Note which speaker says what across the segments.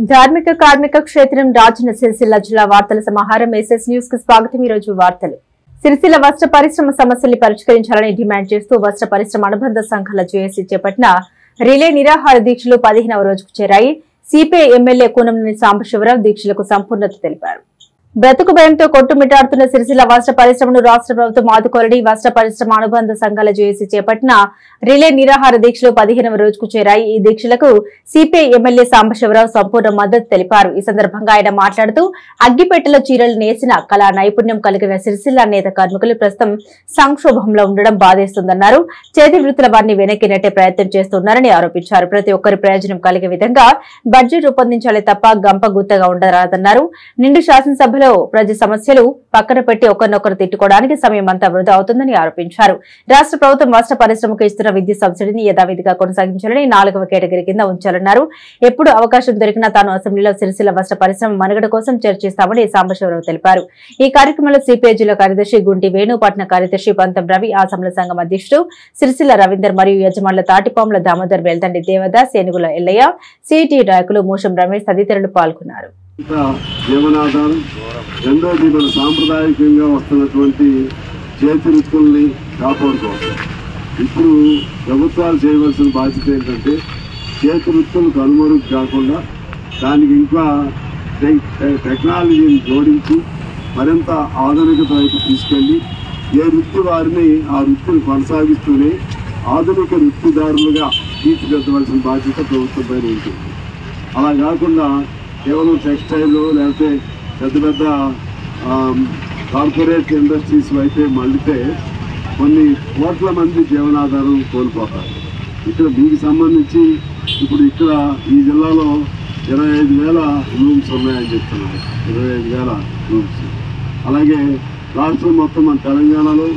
Speaker 1: ధార్మిక కార్మిక క్షేత్రం రాజన్న సిరిసిల్ల జిల్లా వార్తల సమాహారం ఎస్ఎస్ న్యూస్ కు స్వాగతం। ఈ రోజు వార్తలు సిరిసిల్ల వస్త్ర పరిశ్రమ సమస్యల్ని పరిష్కరించాలని డిమాండ్ చేస్తూ వస్త్ర పరిశ్రమ అనుబంధ సంఘాల జేఏసీ చేపట్టిన రిలే నిరాహార దీక్షలు 15వ రోజుకు చేరాయి। సిపిఐ ఎమ్మెల్యే కూనంనేని సాంబశివరావు దీక్షలకు సంపూర్ణత తెలిపారు। బ్రతుకు భయంతో కొట్టుమిట్టాడుతున్న సిరిసిల్ల వస్త్ర పరిశ్రమను రాష్ట్ర ప్రభుత్వం ఆదుకోవాలని వస్త్ర పరిశ్రమ అనుబంధ సంఘాల జేఏసీ చేపట్టిన రిలే నిరాహార దీక్షలు 15వ రోజుకు చేరాయి। ఈ దీక్షలకు సిపిఐ ఎమ్మెల్యే సాంబశివరావు సంపూర్ణ మద్దతు తెలిపారు। ఈ సందర్భంగా ఆయన మాట్లాడుతూ అగ్గిపెట్టెల చీరలు నేసిన కళా నైపుణ్యం కలిగిన సిరిసిల్ల నేత కార్మికులు ప్రస్తుతం సంక్షోభంలో ఉండడం బాధేస్తుందన్నారు। చేతి వృత్తుల వారిని వెనక్కి నెట్టే ప్రయత్నం చేస్తున్నారని ఆరోపించారు। ప్రతి ఒక్కరి ప్రయోజనం కలిగే విధంగా బడ్జెట్ రూపొందించాలి తప్ప గంప గుత్తగా ఉండరాదన్నారు। నిండు శాసనసభ ప్రజా సమస్యలు పక్కన పెట్టి ఒకరినొకరు తిట్టుకోవడానికి సమయం అంతా వృధా అవుతుందని ఆరోపించారు। రాష్ట్ర ప్రభుత్వం వస్త్ర పరిశ్రమకు ఇస్తున్న విద్యుత్ సబ్సిడీని యథావిధిగా కొనసాగించాలని 4వ కేటగిరీ కింద ఉంచాలన్నారు। ఎప్పుడు అవకాశం దొరికినా తాను అసెంబ్లీలో సిరిసిల్ల వస్త్ర పరిశ్రమ మనుగడ కోసం చర్చిస్తామని సాంబశివరావు తెలిపారు। ఈ కార్యక్రమంలో సిపిఐ జిల్లా కార్యదర్శి గుంటి వేణు, పట్న కార్యదర్శి పంతం రవి, ఆసంల సంఘం అధ్యక్షుడు సిరిసిల్ల రవీందర్ మరియు యజమానుల తాటిపాముల దామోదర్, వెల్దండి దేవదాస్, ఏనుగుల ఎల్లయ్య, సిఐటి నాయకులు మూషం రమేష్ తదితరులు పాల్గొన్నారు।
Speaker 2: జీవనాధారం రెండోది మన సాంప్రదాయకంగా వస్తున్నటువంటి చేతి వృత్తుల్ని కాపాడుకోవాలి। ఇప్పుడు ప్రభుత్వాలు చేయవలసిన బాధ్యత ఏంటంటే చేతి వృత్తులు కనుమరుగు కాకుండా దానికి ఇంకా టెక్నాలజీని జోడించి మరింత ఆధునికత వైపు తీసుకెళ్ళి ఏ వృత్తి వారిని ఆ వృత్తిని కొనసాగిస్తూనే ఆధునిక వృత్తిదారులుగా తీర్చిదిద్దవలసిన బాధ్యత ప్రభుత్వం పైన ఉంటుంది। అలా కాకుండా కేవలం టెక్స్టైల్ లేకపోతే పెద్ద పెద్ద కార్పొరేట్ ఇండస్ట్రీస్ అయితే మళ్ళితే కొన్ని కోట్ల మంది జీవనాధారం కోల్పోతారు। ఇక్కడ దీనికి సంబంధించి ఇప్పుడు ఇక్కడ ఈ జిల్లాలో 25,000 రూమ్స్ ఉన్నాయని చెప్తున్నారు। 25,000 రూమ్స్। అలాగే రాష్ట్రం మొత్తం మన తెలంగాణలో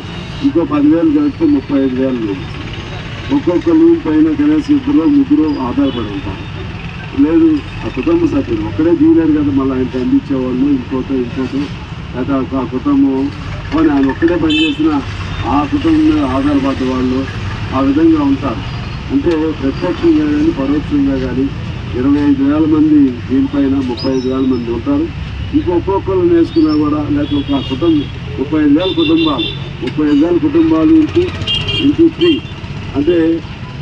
Speaker 2: ఇంకో 10,000 కలిపితే 35,000 రూమ్స్। ఒక్కొక్క రూమ్ పైన కనీసం 2-3 ఆధారపడి ఉంటారు। లేదు ఆ కుటుంబ సభ్యులు ఒక్కడే తీయలేరు కదా, మళ్ళీ ఆయనకి అందించేవాళ్ళు ఇంకోటో లేదా ఆ కుటుంబం కానీ ఆయన ఒక్కడే పనిచేసిన ఆ కుటుంబం మీద ఆధారపడ్డ వాళ్ళు ఆ విధంగా ఉంటారు। అంటే ప్రత్యక్షంగా కానీ పరోక్షంగా కానీ 25,000 మంది దీనిపైన 35,000 మంది ఉంటారు। ఒక్కొక్కరు నేర్చుకున్నా కూడా లేకపోతే ఒక కుటుంబం 35,000 కుటుంబాలు 35,000 కుటుంబాలు ఇంటూ 3 అంటే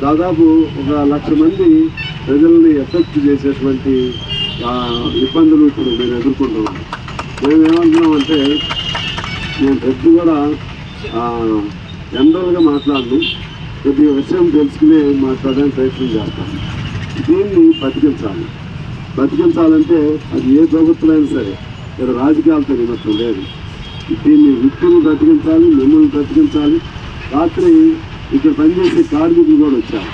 Speaker 2: దాదాపు 1,00,000 మంది ప్రజల్ని ఎఫెక్ట్ చేసేటువంటి ఇబ్బందులు ఇప్పుడు మేము ఎదుర్కొంటున్నాం। మేమేమంటున్నామంటే నేను ప్రతి కూడా జనరల్గా మాట్లాడను, కొద్దిగా విషయం తెలుసుకుని మాట్లాడడానికి ప్రయత్నం చేస్తాను। దీన్ని బతికించాలంటే అది ఏ ప్రభుత్వమైనా సరే ఇక్కడ రాజకీయాలతో నిమిత్తం లేదు। దీన్ని వృత్తిని బ్రతికించాలి, మిమ్మల్ని బ్రతికించాలి। రాత్రి ఇక్కడ పనిచేసే కార్మికులు కూడా వచ్చారు,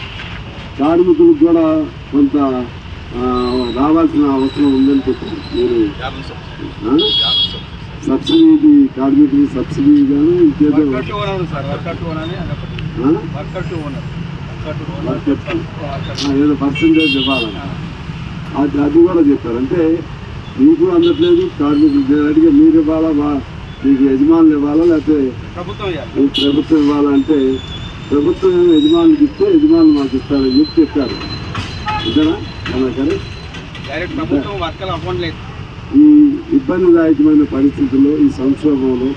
Speaker 2: కార్మికులకు కూడా కొంత రావాల్సిన అవసరం ఉందని చెప్పారు। మీరు సబ్సిడీ కార్మికులు సబ్సిడీ కానీ ఇంకేదో ఏదో పర్సంటేజ్ ఇవ్వాలని అది కూడా చెప్పారు। అంటే మీకు అందట్లేదు కార్మికులు అడిగే మీరు ఇవ్వాలా, మీకు యజమానులు ఇవ్వాలా లేకపోతే ప్రభుత్వం ఇవ్వాలా అంటే ప్రభుత్వం యజమానులకు ఇస్తే యజమానులు మాకు ఇస్తారని చెప్పి చెప్పారు। అంతేనా? ఈ ఇబ్బందిదాయకమైన పరిస్థితుల్లో ఈ సంక్షోభంలో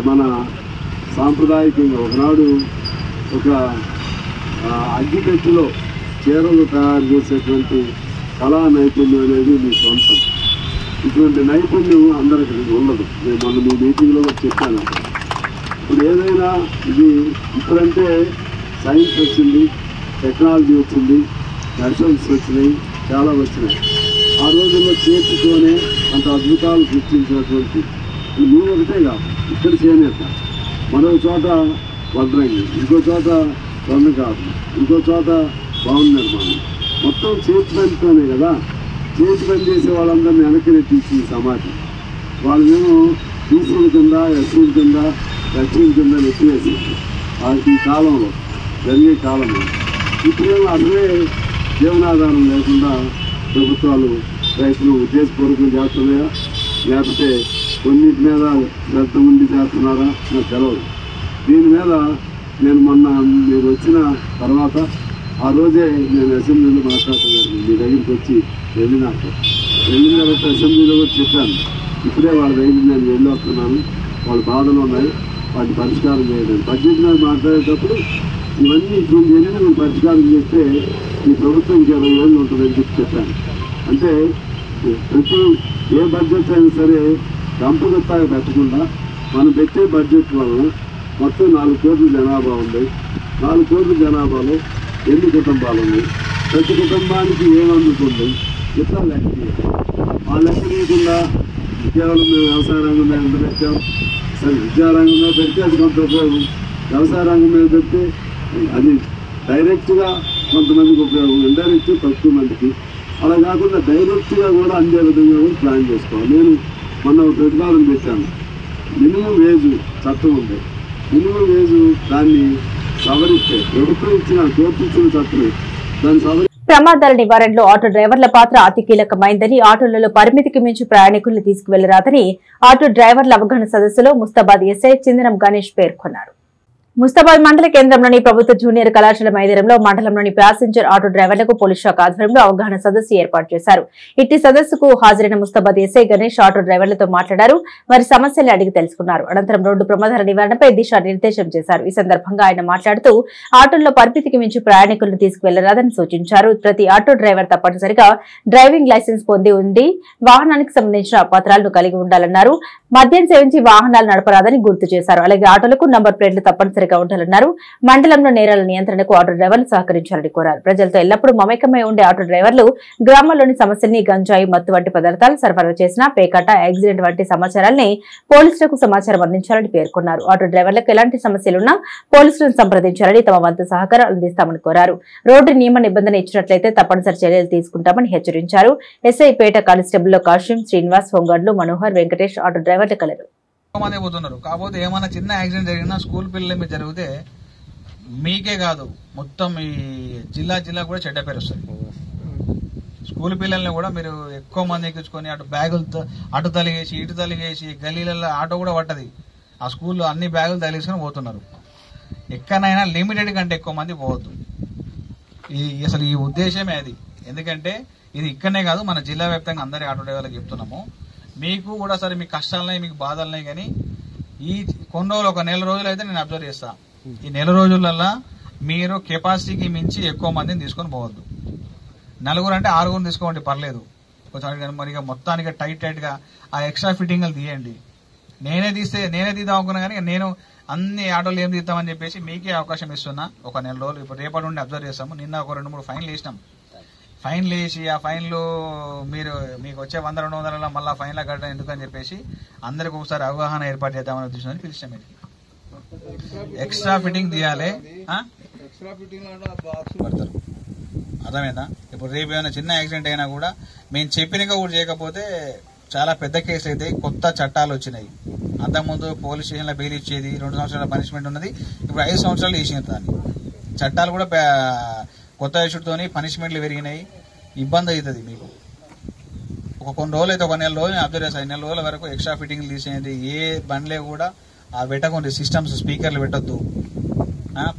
Speaker 2: మన సాంప్రదాయకంగా ఒకనాడు ఒక అగ్గిపెట్టెలో చీరలు తయారు చేసేటువంటి కళా నైపుణ్యం అనేది మీ సొంతం। ఇటువంటి నైపుణ్యం అందరికీ ఉండదు। నేను మొన్న మీ మీటింగ్లో చెప్పాను। ఇప్పుడు ఏదైనా ఇది ఇప్పుడంటే సైన్స్ వచ్చింది, టెక్నాలజీ వచ్చింది, మెషిన్స్ వచ్చినాయి, చాలా వచ్చినాయి। ఆ రోజుల్లో చేతితోనే అంత అద్భుతాలు సృష్టించినటువంటి మీరు ఒకటే కాదు, ఇక్కడ చేనేత, మరో చోట వడ్రంగి, ఇంకో చోట స్వర్ణకారు, ఇంకో చోట భవన నిర్మాణం, మొత్తం చేతి పనితోనే కదా। చేతి పని చేసే వాళ్ళందరినీ వెనక్కి నెట్టించింది సమాజం। వాళ్ళేమో బీసీల కింద, ఎస్సీల కింద, దక్షిణ కింద నెట్టివేసింది ఈ కాలంలో, జరిగే కాలంలో। ఇప్పుడేమో అసలే జీవనాధారం లేకుండా ప్రభుత్వాలు రైతులు ఉద్దేశపూర్వకం చేస్తున్నాయా లేకపోతే కొన్నిటి మీద శ్రద్ధ ఉండి చేస్తున్నారా నాకు తెలియదు। దీని మీద నేను మొన్న మీరు వచ్చిన తర్వాత ఆ రోజే నేను అసెంబ్లీలో మాట్లాడుతున్నాను, మీ దగ్గరికి వచ్చి వెళ్ళిన తర్వాత అసెంబ్లీలో కూడా చెప్పాను, ఇప్పుడే వాళ్ళ దగ్గరికి నేను వెళ్ళి వస్తున్నాను, వాళ్ళ బాధలు ఉన్నాయి, వాటిని పరిష్కారం చేయలేదు. బడ్జెట్ మీద మాట్లాడేటప్పుడు ఇవన్నీ ఇప్పుడు నేను పరిష్కారం చేస్తే ఈ ప్రభుత్వం ఇంక 20 ఏళ్ళు ఉంటుందని చెప్పాను. అంటే ప్రతి ఏ బడ్జెట్ అయినా సరే గంపగొత్తాగా పెట్టకుండా మనం పెట్టే బడ్జెట్ వలన మొత్తం 4 కోట్ల జనాభా ఉంది. 4 కోట్ల జనాభాలో ఎన్ని కుటుంబాలు ఉన్నాయి, ప్రతి కుటుంబానికి ఏమందుతుంది, ఇట్లా లెక్క ఆ లెక్క లేకుండా కేవలం మేము వ్యవసాయ రంగం మీద ఎంత పెట్టాం, సరే విద్యారంగం మీద పెడితే అది కొంత ఉపయోగం, వ్యవసాయ రంగం మీద పెడితే అది డైరెక్ట్గా కొంతమందికి ఉపయోగం, ఇండైరెక్ట్ తక్కువ మందికి, అలా కాకుండా డైరెక్ట్గా కూడా అందే విధంగా కూడా ప్లాన్ చేసుకోవాలి. నేను మొన్న ప్రతిపాదన పెట్టాను, మినిమం వేజ్ చట్టం ఉంది, మినిమం వేజ్ దాన్ని సవరిస్తే ప్రభుత్వం ఇచ్చిన కోర్టు ఇచ్చిన చట్టం దాన్ని సవరి.
Speaker 1: ప్రమాదాల నివారణలో ఆటో డ్రైవర్ల పాత్ర అతి కీలకమైందని, ఆటోలలో పరిమితికి మించి ప్రయాణికులను తీసుకువెళ్లరాదని ఆటో డ్రైవర్ల అవగాహన సదస్సులో ముస్తాబాద్ ఎస్ఐ చిందనం గణేష్ పేర్కొన్నారు. ముస్తాబాద్ మండల కేంద్రంలోని ప్రభుత్వ జూనియర్ కళాశాల మైదానంలో మండలంలోని ప్యాసింజర్ ఆటో డ్రైవర్లకు పోలీస్ శాఖ ఆధ్వర్యంలో అవగాహన సదస్సు ఏర్పాటు చేశారు. ఇట్టి సదస్సుకు హాజరైన ముస్తాబాద్ ఎస్ఐ గణేష్ ఆటో డ్రైవర్లతో మాట్లాడారు. వారి సమస్యలు అడిగి తెలుసుకున్నారు. అనంతరం రోడ్డు ప్రమాదాల నివారణపై దిశానిర్దేశం చేశారు. ఈ సందర్భంగా ఆయన మాట్లాడుతూ ఆటోల్లో పరిమితికి మించి ప్రయాణికులను తీసుకువెళ్లరాదని సూచించారు. ప్రతి ఆటో డ్రైవర్ తప్పనిసరిగా డ్రైవింగ్ లైసెన్స్ పొంది ఉండి వాహనానికి సంబంధించిన పత్రాలను కలిగి ఉండాలన్నారు. మద్యం సేవించి వాహనాలు నడపరాదని గుర్తు చేశారు. అలాగే ఆటోలకు నంబర్ ప్లేట్లు తప్పనిసరిగా ఉండాలన్నారు. మండలంలో నేరాల నియంత్రణకు ఆటో డ్రైవర్లు సహకరించాలని కోరారు. ప్రజలతో ఎల్లప్పుడూ మమేకమై ఉండే ఆటో డ్రైవర్లు గ్రామాల్లోని సమస్యల్ని గంజాయి, మత్తు వంటి పదార్థాలు సరఫరా చేసిన, పేకాట, యాక్సిడెంట్ వంటి సమాచారాన్ని పోలీసులకు సమాచారం అందించాలని పేర్కొన్నారు. ఆటో డ్రైవర్లకు ఎలాంటి సమస్యలున్నా పోలీసులను సంప్రదించాలని, తమ వంతు సహకారం అందిస్తామని కోరారు. రోడ్డు నియమ నిబంధన ఇచ్చినట్లయితే తప్పనిసరి చర్యలు తీసుకుంటామని హెచ్చరించారు. ఎస్ఐ పేట కానిస్టేబుల్ కాశీం, శ్రీనివాస్, హోంగార్డులు మనోహర్, వెంకటేష్ ఆటో డ్రైవర్లు కలరు.
Speaker 3: మంది పోతున్నారు. కాకపోతే ఏమైనా చిన్న యాక్సిడెంట్ జరిగినా స్కూల్ పిల్లల మీద జరిగితే మీకే కాదు మొత్తం ఈ జిల్లా కూడా చెడ్డ పేరు వస్తుంది. స్కూల్ పిల్లల్ని కూడా మీరు ఎక్కువ మంది ఎక్కించుకొని అటు బ్యాగులతో అటు తలిగేసి ఇటు తలిగేసి గల్లీలలో ఆటో కూడా పట్టది. ఆ స్కూల్లో అన్ని బ్యాగులు తగిలేసుకొని పోతున్నారు. ఎక్కడైనా లిమిటెడ్ కంటే ఎక్కువ మంది పోవద్దు. అసలు ఈ ఉద్దేశమే అది. ఎందుకంటే ఇది ఇక్కడనే కాదు, మన జిల్లా వ్యాప్తంగా అందరి ఆటో డ్రైవర్లకు చెప్తున్నాము. మీకు కూడా సరే మీ కష్టాలున్నాయి, మీకు బాధలున్నాయి, కానీ ఈ కొన్ని రోజులు ఒక నెల రోజులు అయితే నేను అబ్జర్వ్ చేస్తా. ఈ నెల రోజులల్లో మీరు కెపాసిటీకి మించి ఎక్కువ మందిని తీసుకొని పోవద్దు. 4 అంటే 6 తీసుకోండి, పర్లేదు. కొంచెం మరి మొత్తానికి టైట్ గా ఆ ఎక్స్ట్రా ఫిట్టింగ్లు తీయండి. నేనే తీద్దాం అనుకున్నా, కానీ నేను అన్ని ఆటోలు ఏం తీద్దామని చెప్పేసి మీకే అవకాశం ఇస్తున్నా. ఒక నెల రోజులు ఇప్పుడు రేపటి నుండి అబ్జర్వ్ చేస్తాము. నిన్న ఒక 2-3 ఫైన్లు వేసినాం. ఫైన్లు వేసి ఆ ఫైన్లు మీకు వచ్చే 100-200 మళ్ళీ ఫైన్ల కట్టడం ఎందుకని చెప్పేసి అందరికి ఒకసారి అవగాహన ఏర్పాటు చేద్దామని ఉద్దేశం పిలిచాం. మీరు ఎక్స్ట్రా ఫిట్టింగ్ తీయాలి, పడతారు. అర్థమైందా? ఇప్పుడు రేపు ఏమైనా చిన్న యాక్సిడెంట్ అయినా కూడా మేము చెప్పినగా కూడా చేయకపోతే చాలా పెద్ద కేసులు అయితే కొత్త చట్టాలు వచ్చినాయి. అంతకుముందు పోలీస్ స్టేషన్లో బెయిల్ ఇచ్చేది, 2 సంవత్సరాల పనిష్మెంట్ ఉన్నది. ఇప్పుడు 5 సంవత్సరాలు వేసిన దాన్ని. చట్టాలు కూడా కొత్త ఇష్యూతోని పనిష్మెంట్లు పెరిగినాయి. ఇబ్బంది అవుతుంది మీకు. కొన్ని రోజులు అయితే ఒక నెల రోజులు అబ్జర్వ్ చేస్తాను. 4 రోజుల వరకు ఎక్స్ట్రా ఫిట్టింగ్లు తీసేది. ఏ బండ్లే కూడా ఆ పెట్టకుండా సిస్టమ్స్, స్పీకర్లు పెట్టద్దు.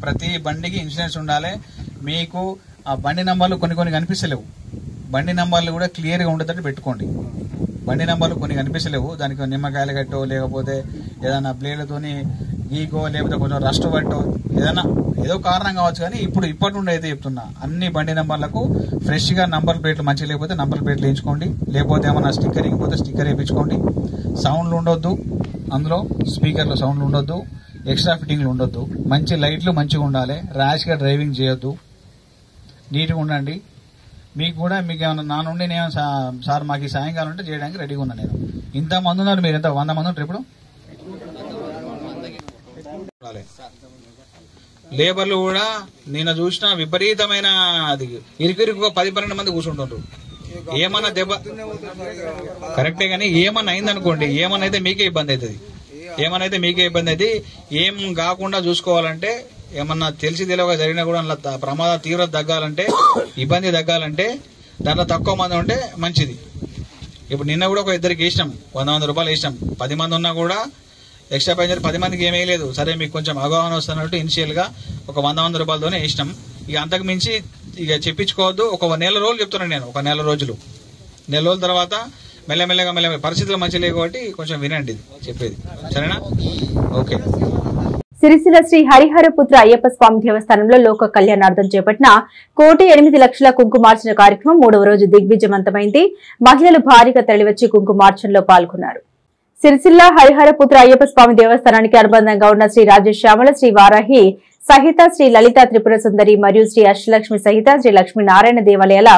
Speaker 3: ప్రతి బండికి ఇన్సూరెన్స్ ఉండాలి. మీకు ఆ బండి నంబర్లు కొన్ని కనిపిస్తలేవు. బండి నంబర్లు కూడా క్లియర్గా ఉండేటట్టు పెట్టుకోండి. బండి నంబర్లు కొన్ని కనిపిస్తలేవు, దానికి నిమ్మకాయలు కట్టో లేకపోతే ఏదైనా బ్లేడ్లతోని గీకో లేకపోతే కొంచెం రస్ట్ పట్టో ఏదో కారణం కావచ్చు. కానీ ఇప్పటి నుండి అయితే చెప్తున్నా, అన్ని బండి నంబర్లకు ఫ్రెష్ గా నంబర్ ప్లేట్లు మంచిగా లేకపోతే నంబర్ ప్లేట్లు వేయించుకోండి. లేకపోతే ఏమన్నా స్టిక్కర్ ఇంకపోతే స్టిక్కర్ వేయించుకోండి. సౌండ్లు ఉండొద్దు, అందులో స్పీకర్లో సౌండ్లు ఉండొద్దు, ఎక్స్ట్రా ఫిట్టింగ్లు ఉండొద్దు. మంచి లైట్లు మంచిగా ఉండాలి. ర్యాష్ గా డ్రైవింగ్ చేయొద్దు, నీట్గా ఉండండి. మీకు ఏమన్నా నా నుండి నేను సార్ మాకు ఈ సాయంకాలం ఉంటే చేయడానికి రెడీగా ఉన్నా. నేను ఇంతమంది ఉన్నారు, మీరు ఎంత 100 మంది ఉంటారు. ఇప్పుడు లేబర్లు కూడా నిన్న చూసిన విపరీతమైన అది ఇరుకు 10-12 మంది కూర్చుంటుండ్రు. ఏమన్నా దెబ్బ కరెక్టే, కానీ ఏమన్నా అయిందనుకోండి, ఏమన్నా అయితే మీకే ఇబ్బంది అవుతుంది. ఏం కాకుండా చూసుకోవాలంటే, ఏమన్నా తెలియక జరిగినా కూడా అలా ప్రమాద తీవ్రత తగ్గాలంటే, ఇబ్బంది తగ్గాలంటే దాంట్లో తక్కువ మంది ఉంటే మంచిది. ఇప్పుడు నిన్న కూడా ఒక 2కి వేసినాం, 100 రూపాయలు వేసినాం. 10 మంది ఉన్నా కూడా ఎక్స్ట్రా ప్యాసింజర్ 10 మందికి ఏమీ లేదు. సరే మీకు కొంచెం అవగాహన వస్తున్నట్టు ఇనిషియల్ గా ఒక 100 రూపాయలతోనే వేసినాం. ఇక అంతకు మించి ఇక చెప్పించుకోవద్దు. ఒక నెల రోజులు చెప్తున్నాను నేను, ఒక నెల రోజుల తర్వాత మెల్లమెల్లగా పరిస్థితులు మంచి లేవు కాబట్టి కొంచెం వినండి చెప్పేది, సరేనా? ఓకే.
Speaker 1: సిరిసిల్ల శ్రీ హరిహరపుత్ర అయ్యప్ప స్వామి దేవస్థానంలో లోక కళ్యాణార్థం చేపట్టిన 1,08,00,000 కుంకుమార్చన కార్యక్రమం 3వ రోజు దిగ్విజయవంతమైంది. మహిళలు భారీగా తరలివచ్చి కుంకుమార్చనలో పాల్గొన్నారు. సిరిసిల్ల హరిహరపుత్ర అయ్యప్ప స్వామి దేవస్థానానికి అనుబంధంగా ఉన్న శ్రీ రాజశ్యామల, శ్రీ వారాహి సహిత, శ్రీ లలిత త్రిపుర సుందరి మరియు శ్రీ అష్టలక్ష్మి సహిత శ్రీ లక్ష్మీనారాయణ దేవాలయాల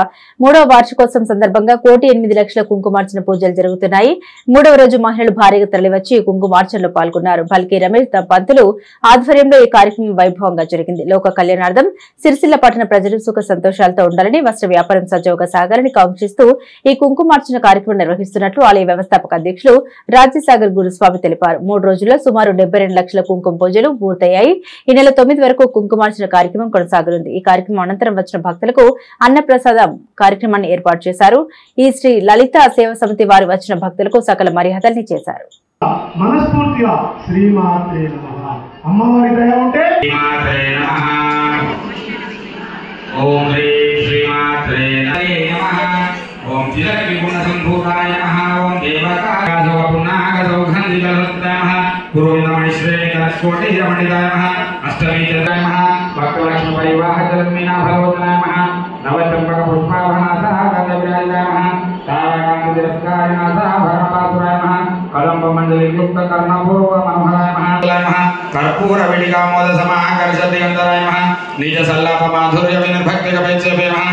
Speaker 1: 3వ వార్షికోత్సవం సందర్భంగా 1,08,00,000 కుంకుమార్చన పూజలు జరుగుతున్నాయి. 3వ రోజు మహిళలు భారీగా తరలివచ్చి కుంకుమార్చనలో పాల్గొన్నారు. బల్కి రమేష్ దంపతులు ఆధ్వర్యంలో ఈ కార్యక్రమం వైభవంగా జరిగింది. లోక కళ్యాణార్థం సిరిసిల్ల పట్టణ ప్రజలు సుఖ సంతోషాలతో ఉండాలని, వస్త్ర వ్యాపారం సజావుగా సాగాలని కాంక్షిస్తూ ఈ కుంకుమార్చన కార్యక్రమం నిర్వహిస్తున్నట్లు ఆలయ వ్యవస్థాపక అధ్యక్షులు రాజ్యసాగర్ గురుస్వామి తెలిపారు. 3 రోజుల్లో సుమారు 72 లక్షల కుంకుమ పూజలు పూర్తయ్యాయి. ఈ నెల 9 వరకు కుంకుమార్చన కార్యక్రమం కొనసాగనుంది. ఈ కార్యక్రమం అనంతరం వచ్చిన భక్తులకు అన్నప్రసాదం కార్యక్రమాన్ని ఏర్పాటు చేశారు. ఈ శ్రీ లలిత సేవ సమితి వారు వచ్చిన భక్తులకు సకల మర్యాదల్ని చేశారు.
Speaker 4: మనస్ఫూర్తిగా శ్రీమాత్రే నమః. అమ్మవారి దయ ఉంటే
Speaker 5: ఓం శ్రీమాత్రే నమః. ఓం చిరవిగుణ సంభూతాయ నమః. ఓం దేవకాసో పున్నాగసో గంధికలస్తమః. గురుం నమః శ్రేణికలకోటి రమణిదాయ నమః. అష్టమి చంద్రాయ నమః. భక్తలక్ష్మి పరివాహ జలమీనా భగవతాయ నమః. నవచంపక పుష్పాభరణాసః గంధవిరాజాయ నమః. తారాకాంతి తిరస్కారిణాసః భరణపాసురాయ నమః. కలంబ మండలీయుక్త కర్ణపూర్వ మనోహరాయ నమః. కర్పూర విడిగామోద సమాకర్షతి గంధరాయ నమః. నిజ సల్లాప మాధుర్య వినిర్భక్తి కపేత్సే నమః.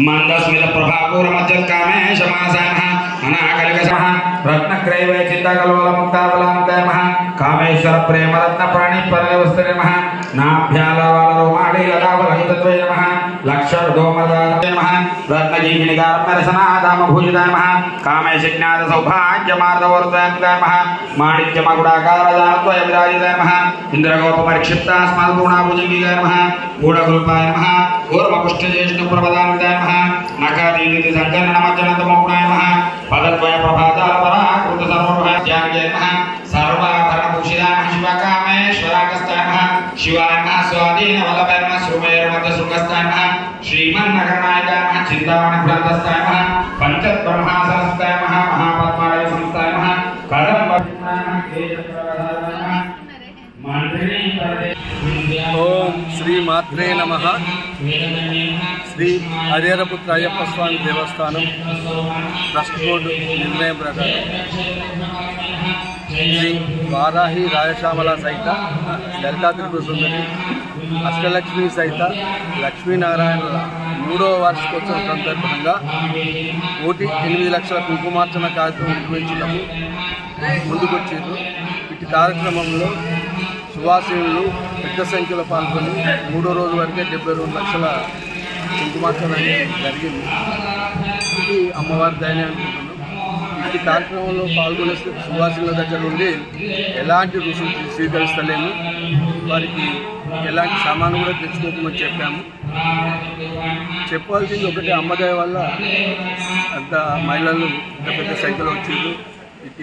Speaker 5: మందస్మిత ప్రభాపూర మధ్యకామేశ మాసాయ నమః. అనాకలిక సమః రత్నక్రైవే చిత్తకలోల ముక్తాబలాంతాయ నమః. కామేశ్వర ప్రేమ రత్న ప్రాణి పరవస్తరే నమః. నాభ్యాలవాల రోమాడి లతావలంతత్వే నమః. లక్షర దోమదాయ నమః. రత్నజీవినిగారమరసనాదామ భూజితాయ నమః. కామేశ జ్ఞాత సౌభాగ్య మార్దవర్తాయ నమః. మాణిక్య మకుడాకార దానత్వయ విరాజితాయ నమః. ఇంద్రగోప పరిక్షిప్త స్మద్గుణాభుజంగిగాయ నమః. గూఢగుల్పాయ నమః. కూర్మపుష్ఠజ్యేష్ఠ ప్రపదాంతాయ నమః. నఖాదీనితి సంకర్ణ మజ్జనంతమోగుణాయ నమః. పదద్వయ ప్రభాతాల పరాకృత సర్వభాగ్యాయ నమః. సర్వాభరణభూషితాయ నమః. శివకామేశ్వరాగస్తాయ నమః. శివాయ నమః. స్వాధీన వల్లభాయ నమః. శృమేరమధ్య శృంగస్తాయ నమః. శ్రీమన్నగరనాయకాయ నమః. చింతామణి భ్రాంతస్తాయ నమః. పంచబ్రహ్మాసనస్తాయ నమః. మహాపద్మాలయ సంస్థాయ నమః. కదంబ
Speaker 6: ఓం శ్రీ మాత్రే నమః. శ్రీ హరిహరపుత్ర అయ్యప్ప స్వామి దేవస్థానం ట్రస్ట్ బోర్డు నిర్ణయం ప్రకారం శ్రీ వారాహి రాజశ్యామల సహిత లలితా త్రిపుర సుందరి అష్టలక్ష్మి సహిత లక్ష్మీనారాయణల 3వ వార్షికోత్సవం సందర్భంగా 1,08,00,000 కుంకుమార్చన కార్యక్రమం నిర్వహించడము ముందుకొచ్చారు. ఇటు కార్యక్రమంలో సువాసినులు పెద్ద సంఖ్యలో పాల్గొని 3వ రోజు వరకే 72 లక్షల కుంకుమార్చన జరిగింది. ఇది అమ్మవారి దయనే అనుకుంటున్నాం. ఈ కార్యక్రమంలో పాల్గొనే సువాసినుల దగ్గర నుండి ఎలాంటి రుసుము స్వీకరిస్తలేము. వారికి ఎలాంటి సామాను కూడా తెచ్చుకోకమని చెప్పాము. చెప్పాల్సింది ఒకటి, అమ్మదయ వల్ల అంత మహిళలు పెద్ద సంఖ్యలో వచ్చారు.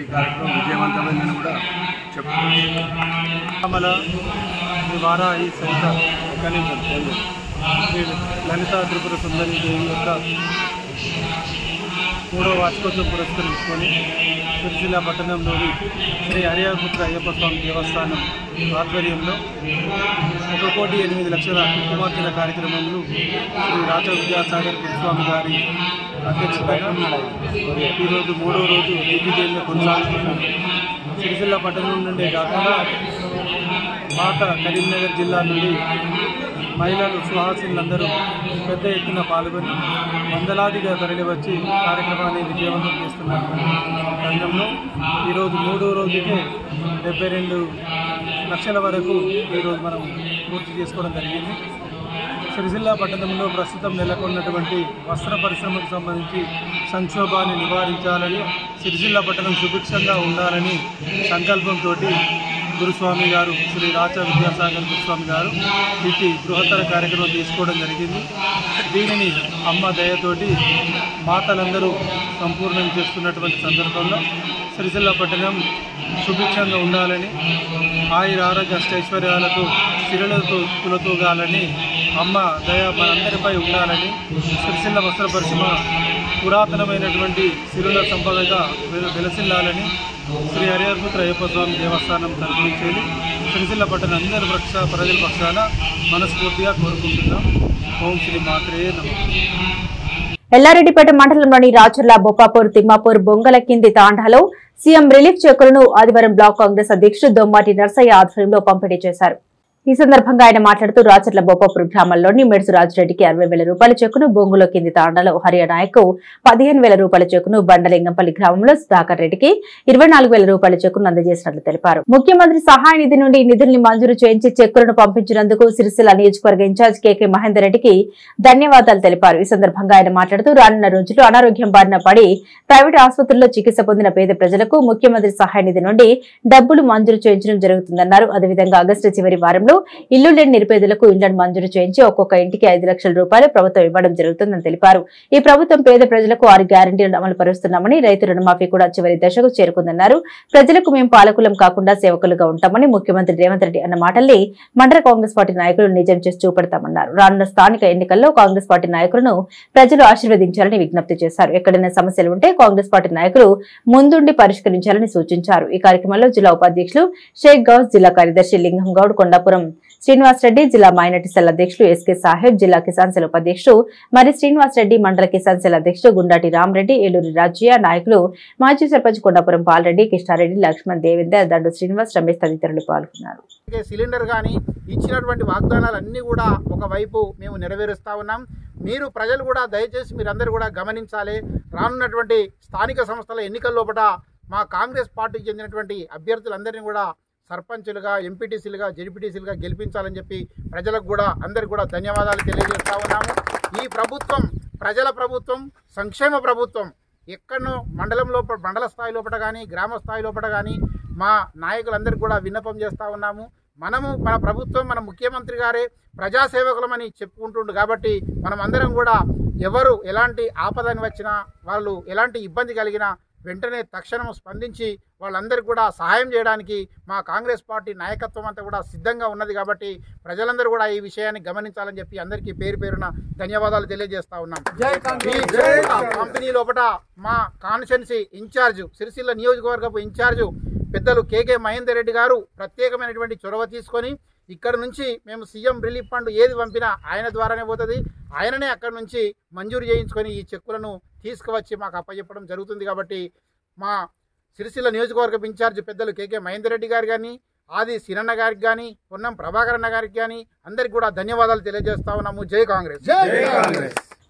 Speaker 6: ఈ కార్యక్రమం విజయవంతమైందని కూడా చెప్తున్నాం.
Speaker 4: మన వారాహి సహిత లలిత త్రిపుర సుందరి దేవి యొక్క 3వ వార్షికోత్సవం పురస్కరించుకొని సిరిసిల్ల పట్టణంలోని శ్రీ హరిహరపుత్ర అయ్యప్ప స్వామి దేవస్థానం ఆధ్వర్యంలో 1,08,00,000 కుంకుమార్చన కార్యక్రమంలో శ్రీ రాజా విద్యాసాగర్ గురుస్వామి గారి అధ్యక్షతగా ఈరోజు 3వ రోజు దిగ్విజయంగా కొనసాగుతున్నాం. సిరిసిల్ల పట్టణం నుండే కాకుండా పాత కరీంనగర్ జిల్లా నుండి మహిళలు సుహాసినులందరూ పెద్ద ఎత్తున పాల్గొని వందలాదిగా తరలివచ్చి కార్యక్రమాన్ని విజయవంతం చేస్తున్నటువంటి రంగంలో ఈరోజు 3వ రోజుకే 72 లక్షల వరకు ఈరోజు మనం పూర్తి చేసుకోవడం జరిగింది. సిరిసిల్ల పట్టణంలో ప్రస్తుతం నెలకొన్నటువంటి వస్త్ర పరిశ్రమకు సంబంధించి సంక్షోభాన్ని నివారించాలని, సిరిసిల్ల పట్టణం సుభిక్షంగా ఉండాలని సంకల్పంతో గురుస్వామి గారు శ్రీ రాజా విద్యాసాగర్ గురుస్వామి గారు ఇటు బృహత్తర కార్యక్రమం తీసుకోవడం జరిగింది. దీనిని అమ్మ దయతోటి మాతలందరూ సంపూర్ణం చేస్తున్నటువంటి సందర్భంలో సిరిసిల్ల పట్టణం సుభిక్షంగా ఉండాలని, ఆయుర ఆరోగ్య అష్టైశ్వర్యాలతో సిరులతో తులతూగాలని అమ్మ దయ మనందరిపై ఉండాలని సిరిసిల్ల వస్త్ర పరిశ్రమ పురాతనమైనటువంటి సిరుల సంపదగా వెలసిల్లాలని శ్రీ హరిహరపుత్ర అయ్యప్ప స్వామి దేవస్థానం తరపునిచ్చేది సిరిసిల్ల పట్టణ అందరి ప్రజల పక్షాన మనస్ఫూర్తిగా కోరుకుంటున్నాం. ఓం శ్రీ మాత్రే నమః.
Speaker 1: ఎల్లారెడ్డిపేట మండలంలోని రాచర్ల, బొప్పాపూర్, తిమ్మాపూర్, బొంగల కింది తాండాలో సీఎం రిలీఫ్ చెక్కులను ఆదివారం బ్లాక్ కాంగ్రెస్ అధ్యక్షుడు దొమ్మాటి నర్సయ్య ఆధ్వర్యంలో పంపిణీ చేశారు. ఈ సందర్భంగా ఆయన మాట్లాడుతూ రాచర్ల బొప్పాపూర్ గ్రామంలోని మెడ్సు రాజిరెడ్డికి 60,000 రూపాయల చెక్కును, బొంగులో కింది తాండాలో హరియా నాయక్ 15,000 రూపాయల చెక్కును, బండలింగంపల్లి గ్రామంలో సుధాకర్ రెడ్డికి 24,000 రూపాయల చెక్కును అందజేసినట్లు తెలిపారు. ముఖ్యమంత్రి సహాయ నిధి నుండి నిధుల్ని మంజూరు చేయించి చెక్కులను పంపించినందుకు సిరిసిల్ల నియోజకవర్గ ఇన్ఛార్జ్ కేకే మహేందర్ రెడ్డికి ధన్యవాదాలు తెలిపారు. ఈ సందర్భంగా ఆయన మాట్లాడుతూ రానున్న రోజుల్లో అనారోగ్యం బారిన పడి ప్రైవేట్ ఆసుపత్రుల్లో చికిత్స పొందిన పేద ప్రజలకు ముఖ్యమంత్రి సహాయ నిధి నుండి డబ్బులు మంజూరు చేయించడం జరుగుతుందన్నారు. అదేవిధంగా ఆగస్టు చివరి వారంలో ఇల్లు లేని నిరుపేదలకు ఇళ్లను మంజూరు చేయించి ఒక్కొక్క ఇంటికి 5 లక్షల రూపాయలు ప్రభుత్వం ఇవ్వడం జరుగుతుందని తెలిపారు. ఈ ప్రభుత్వం పేద ప్రజలకు 6 గ్యారంటీలను అమలు పరుస్తున్నామని, రైతు రుణమాఫీ కూడా చివరి దశకు చేరుకుందన్నారు. ప్రజలకు మేము పాలకులం కాకుండా సేవకులుగా ఉంటామని ముఖ్యమంత్రి రేవంత్ రెడ్డి అన్న మాటల్ని మండల కాంగ్రెస్ పార్టీ నాయకులు నిజం చేసి చూపెడతామన్నారు. రానున్న స్థానిక ఎన్నికల్లో కాంగ్రెస్ పార్టీ నాయకులను ప్రజలు ఆశీర్వదించాలని విజ్ఞప్తి చేశారు. ఎక్కడైనా సమస్యలు ఉంటే కాంగ్రెస్ పార్టీ నాయకులు ముందుండి పరిష్కరించాలని సూచించారు. ఈ కార్యక్రమంలో జిల్లా ఉపాధ్యక్షులు షేక్ గౌస్, జిల్లా కార్యదర్శి లింగం గౌడ్, కొండాపురం శ్రీనివాస్ రెడ్డి, జిల్లా మైనార్టీ సెల్ అధ్యక్షులు ఎస్కే సాహెబ్, జిల్లా కిసాన్ సెల్ ఉపాధ్యక్షుడు మరి శ్రీనివాస్ రెడ్డి, మండల కిసాన్ సెల్ అధ్యక్షుడు గుండాటి రామరెడ్డి, ఏలూరి రాజ్య నాయకులు మాజీ సర్పంచ్ కొండాపురం పాలరెడ్డి, కృష్ణారెడ్డి, లక్ష్మణ్, దేవేందర్, దండు శ్రీనివాస్, రమేష్ తదితరులు పాల్గొన్నారు.
Speaker 7: సిలిండర్ కానీ ఇచ్చినటువంటి వాగ్దానాలన్నీ కూడా ఒకవైపు మేము నెరవేరుస్తా ఉన్నాం. మీరు ప్రజలు కూడా దయచేసి మీరందరూ కూడా గమనించాలి. రానున్నటువంటి స్థానిక సంస్థల ఎన్నికల లోపల మా కాంగ్రెస్ పార్టీకి చెందినటువంటి అభ్యర్థులందరినీ కూడా సర్పంచులుగా, ఎంపీటీసీలుగా, జెడ్పీటీసీలుగా గెలిపించాలని చెప్పి ప్రజలకు కూడా అందరికీ కూడా ధన్యవాదాలు తెలియజేస్తా ఉన్నాము. ఈ ప్రభుత్వం ప్రజల ప్రభుత్వం, సంక్షేమ ప్రభుత్వం. ఎక్కడనో మండల స్థాయి లోపల కానీ, గ్రామ స్థాయి లోపల కానీ మా నాయకులందరికీ కూడా విన్నపం చేస్తూ ఉన్నాము. మన ప్రభుత్వం, మన ముఖ్యమంత్రి గారే ప్రజాసేవకులమని చెప్పుకుంటుండు. కాబట్టి మనం అందరం కూడా ఎవరు ఎలాంటి ఆపదని వచ్చినా, వాళ్ళు ఎలాంటి ఇబ్బంది కలిగినా వెంటనే తక్షణం స్పందించి వాళ్ళందరికీ కూడా సహాయం చేయడానికి మా కాంగ్రెస్ పార్టీ నాయకత్వం అంతా కూడా సిద్ధంగా ఉన్నది. కాబట్టి ప్రజలందరూ కూడా ఈ విషయాన్ని గమనించాలని చెప్పి అందరికీ పేరు పేరున ధన్యవాదాలు తెలియజేస్తా ఉన్నాం. కంపెనీ లోపల మా కాన్స్టిట్యున్సీ ఇన్ఛార్జ్, సిరిసిల్ల నియోజకవర్గపు ఇన్ఛార్జ్ పెద్దలు కేకే మహేందర్ రెడ్డి గారు ప్రత్యేకమైనటువంటి చొరవ తీసుకొని ఇక్కడ నుంచి మేము సీఎం రిలీఫ్ ఫండ్ ఏది పంపినా ఆయన ద్వారానే పోతుంది. ఆయననే అక్కడ నుంచి మంజూరు చేయించుకొని ఈ చెక్కులను తీసుకువచ్చి మాకు అప్పచెప్పడం జరుగుతుంది. కాబట్టి మా సిరిసిల్ల నియోజకవర్గ ఇన్ఛార్జ్ పెద్దలు కేకే మహేందర్ రెడ్డి గారు కానీ, ఆది సిరన్న గారికి కానీ, పొన్నం ప్రభాకర్ అన్న గారికి కానీ అందరికి కూడా ధన్యవాదాలు తెలియజేస్తా ఉన్నాము. జై కాంగ్రెస్.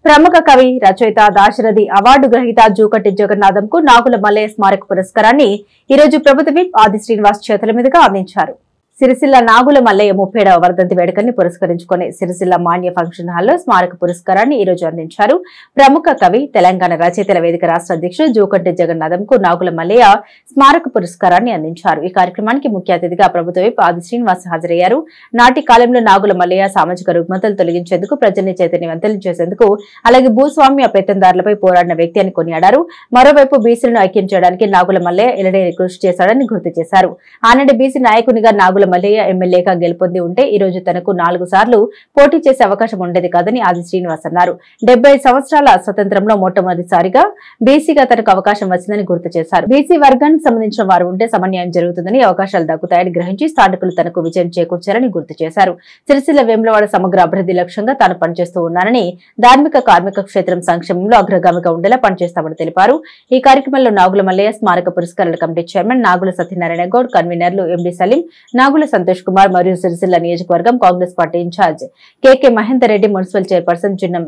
Speaker 1: ప్రముఖ కవి, రచయిత, దాశరథి అవార్డు గ్రహీత జూకట్టి జగన్నాథంకు నాగుల మల్లయ్య స్మారక పురస్కారాన్ని ఈరోజు ప్రభుత్వ విప్ ఆది శ్రీనివాస్ చేతుల మీదుగా అందించారు. సిరిసిల్ల నాగుల మల్లయ్య 37వ వర్ధంతి వేడుకల్ని పురస్కరించుకుని సిరిసిల్ల మాన్య ఫంక్షన్ హాల్లో స్మారక పురస్కారాన్ని ఈ రోజు అందించారు. ప్రముఖ కవి, తెలంగాణ రచయితల వేదిక రాష్ట్ర అధ్యక్షుడు జూకట్టి జగన్నాథంకు నాగుల మల్లయ్య స్మారక పురస్కారాన్ని అందించారు. ఈ కార్యక్రమానికి ముఖ్య అతిథిగా ప్రభుత్వ విప్ ఆది శ్రీనివాస్ హాజరయ్యారు. నాటి కాలంలో నాగుల మల్లయ్య సామాజిక రుగ్మతలు తొలగించేందుకు, ప్రజల్ని చైతన్యవంతులు చేసేందుకు, అలాగే భూస్వామ్య పెత్తందారులపై పోరాడిన వ్యక్తి అని కొనియాడారు. మరోవైపు బీసీలను ఐక్యం చేయడానికి నాగుల మల్లయ్య ఎలడేని కృషి చేశాడని గుర్తు చేశారు. ఆనాటి బీసీ నాయకునిగా నాగుల మల్లయ్య ఎమ్మెల్యేగా గెలుపొంది ఉంటే ఈ రోజు తనకు 4 సార్లు పోటీ చేసే అవకాశం ఉండేది కాదని ఆది శ్రీనివాస్ అన్నారు. 75 సంవత్సరాల స్వతంత్రంలో మొట్టమొదటిసారిగా బీసీగా తనకు అవకాశం వచ్చిందని గుర్తు చేశారు. బీసీ వర్గానికి సంబంధించిన వారు ఉంటే సమన్యాయం జరుగుతుందని, అవకాశాలు దక్కుతాయని గ్రహించి స్థానికులు తనకు విజయం చేకూర్చారని గుర్తు చేశారు. సిరిసిల్ల వేములవాడ సమగ్ర అభివృద్ధి లక్ష్యంగా తాను పనిచేస్తూ ఉన్నానని, ధార్మిక కార్మిక క్షేత్రం సంక్షేమంలో అగ్రగామిగా ఉండేలా పనిచేస్తామని తెలిపారు. ఈ కార్యక్రమంలో నాగుల మల్లయ్య స్మారక పురస్కారాల కమిటీ చైర్మన్ నాగుల సత్యనారాయణ గౌడ్, కన్వీనర్లు ఎండి సలీం, నాగుల సంతోష్ కుమార్ మరియు సిరిసిల్ల నియోజకవర్గం Congress party in charge KK Mahender Reddy, municipal chairperson Chinnam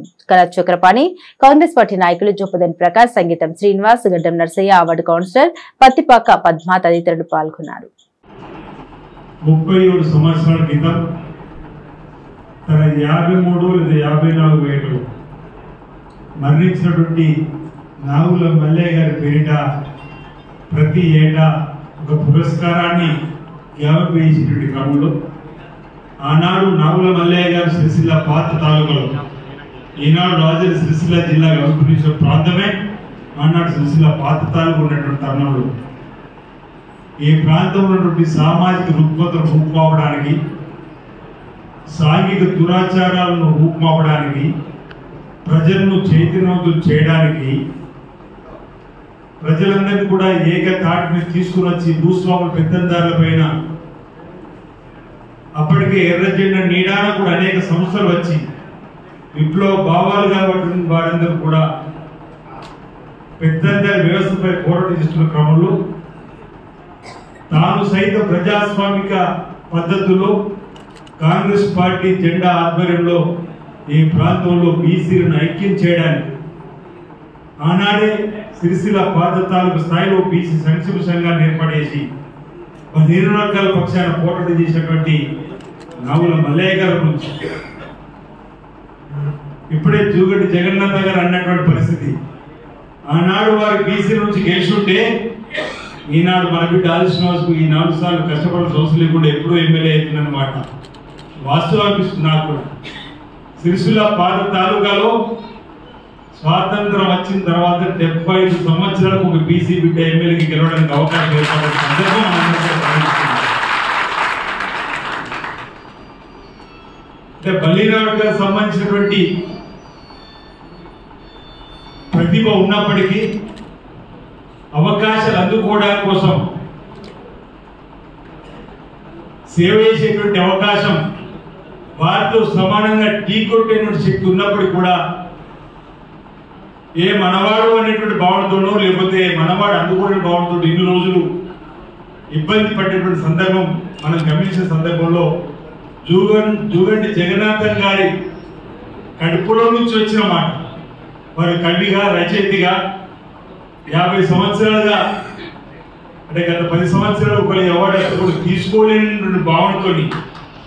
Speaker 1: Chakrapani, Congress party నాయకులు జోపదన్ ప్రకాష్, సంగీతం శ్రీనివాస్, గడ్డం నర్సయ్య, అవార్డు కౌన్సిలర్ పత్తిపాక పద్మ తదితరులు పాల్గొన్నారు.
Speaker 8: 37 సంవత్సరాల క్రితం తన 53 లేదా 54 ఏళ్ళు మరణించినటువంటి నాగుల మల్లయ్య గారి పేరిట ప్రతి ఏటా ఒక పురస్కారాన్ని జ్ఞాపకం క్రమంలో ఆనాడు నాగుల మల్లయ్య గారు సిరిసిల్ల పాత తాలూకాలో, ఈనాడు రాజధాని సిరిసిల్ల జిల్లా వ్యవహరించిన ప్రాంతమే ఆనాడు సిరిసిల్ల పాత తాలూకు ఉన్నటువంటి తరుణంలో ఈ ప్రాంతంలో ఉన్నటువంటి సామాజిక రుగ్మతలు రూపుకోవడానికి, సాంఘిక దురాచారాలను రూపుమాపడానికి, ప్రజలను చైతన్యవంతులు చేయడానికి, ప్రజలందరినీ కూడా ఏకతాటిని తీసుకుని వచ్చి భూస్వాముల పెత్తందారుల పైన అప్పటికే ఎర్ర జెండా నీడాన కూడా అనేక సంస్థలు వచ్చి విప్లవ భావాలు కాబట్టి వారందరూ కూడా పెత్తందారి వ్యవస్థపై పోరాటం చేస్తున్న క్రమంలో తాను సైతం ప్రజాస్వామిక పద్ధతుల్లో కాంగ్రెస్ పార్టీ జెండా ఆధ్వర్యంలో ఈ ప్రాంతంలో బీసీలను ఐక్యం చేయడానికి ఆనాడే సిరిసిల్ల పాత తాలూకు స్థాయిలో బీసీ సంక్షేమ సంఘాన్ని ఏర్పాటేసి 15 వర్గాల పక్షాన పోరాటం చేసినటువంటి నావుల మల్లయ్య గారి గురించి ఇప్పుడే జూగడ్డి జగన్నాథ గారు అన్నటువంటి పరిస్థితి, ఆనాడు వారి బీసీ నుంచి గెలిచుంటే ఈనాడు మన బిడ్డ ఆదిశ్రీనివాస్కు ఈ 4 సార్లు కష్టపడాల్సిన అవసరం లేకుండా ఎప్పుడూ ఎమ్మెల్యే అవుతుందన్నమాట. వాస్తవం అనిపిస్తుంది నాకు కూడా. సిరిసిల్ల పాత తాలూకాలో స్వాతంత్రం వచ్చిన తర్వాత 75 సంవత్సరాలకు ఒక బీసీ బిడ్డ ఎమ్మెల్యేకి గెలవడానికి అవకాశం ఏర్పడిన సందర్భం అంటే బల్లినాడుకు సంబంధించినటువంటి ప్రతిభ ఉన్నప్పటికీ అవకాశాలు అందుకోవడానికి కోసం సేవ చేసేటువంటి అవకాశం వారితో సమానంగా ఢీకొట్టేటువంటి శక్తి ఉన్నప్పటికీ కూడా ఏ మనవాడు అనేటువంటి భావనతోనో లేకపోతే మనవాడు అందుకునే భావనతో ఇన్ని రోజులు ఇబ్బంది పడేటువంటి సందర్భం మనం గమనించిన సందర్భంలో జూగండి జగన్నాథన్ గారి కడుపులో నుంచి వచ్చిన మాట, వారి కవిగా రచయితగా 50 సంవత్సరాలుగా అంటే గత 10 సంవత్సరాలు ఒకరి అవార్డు కూడా తీసుకోలేనటువంటి భావనతో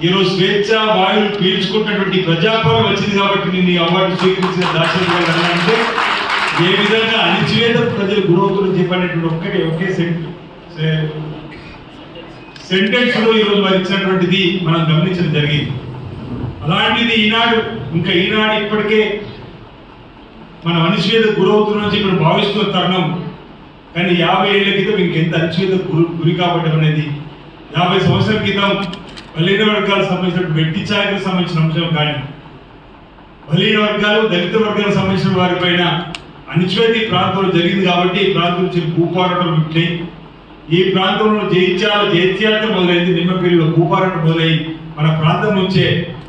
Speaker 8: ఈరోజు స్వేచ్ఛ వాయువులు పీల్చుకున్నటువంటి ప్రజాపాలన వచ్చింది కాబట్టి నేను ఈ అవార్డు స్వీకరించిన దాశరథి అంటే ఏ విధంగా అణిచివేత ప్రజలు గురవుతున్న చెప్పనేటువంటి ఒకే సెంటెన్స్ లో ఈరోజు వారు ఇచ్చినటువంటిది మనం గమనించడం జరిగింది. అలాంటిది ఈనాడు ఇప్పటికే మనం అణిచివేత గురవుతున్న మనం భావిస్తున్న తరుణం, కానీ 50 ఏళ్ల క్రితం ఇంకెంత అణిచివేత గురి కాబట్టం అనేది 50 సంవత్సరాల క్రితం బలహీన వర్గాలకు సంబంధించిన వెట్టి చాకరికి సంబంధించిన అంశం కానీ, బలహీన వర్గాలు దళిత వర్గాలకు సంబంధించిన వారిపైన అణిచివేత ఈ ప్రాంతంలో జరిగింది కాబట్టి ఈ ప్రాంతం నుంచి భూపోరాటం విట్లే ఈ ప్రాంతంలో జైత్యాత్ర మొదలైంది. నిమ్మపల్లిలో భూపోరాటం మొదలై మన ప్రాంతం నుంచే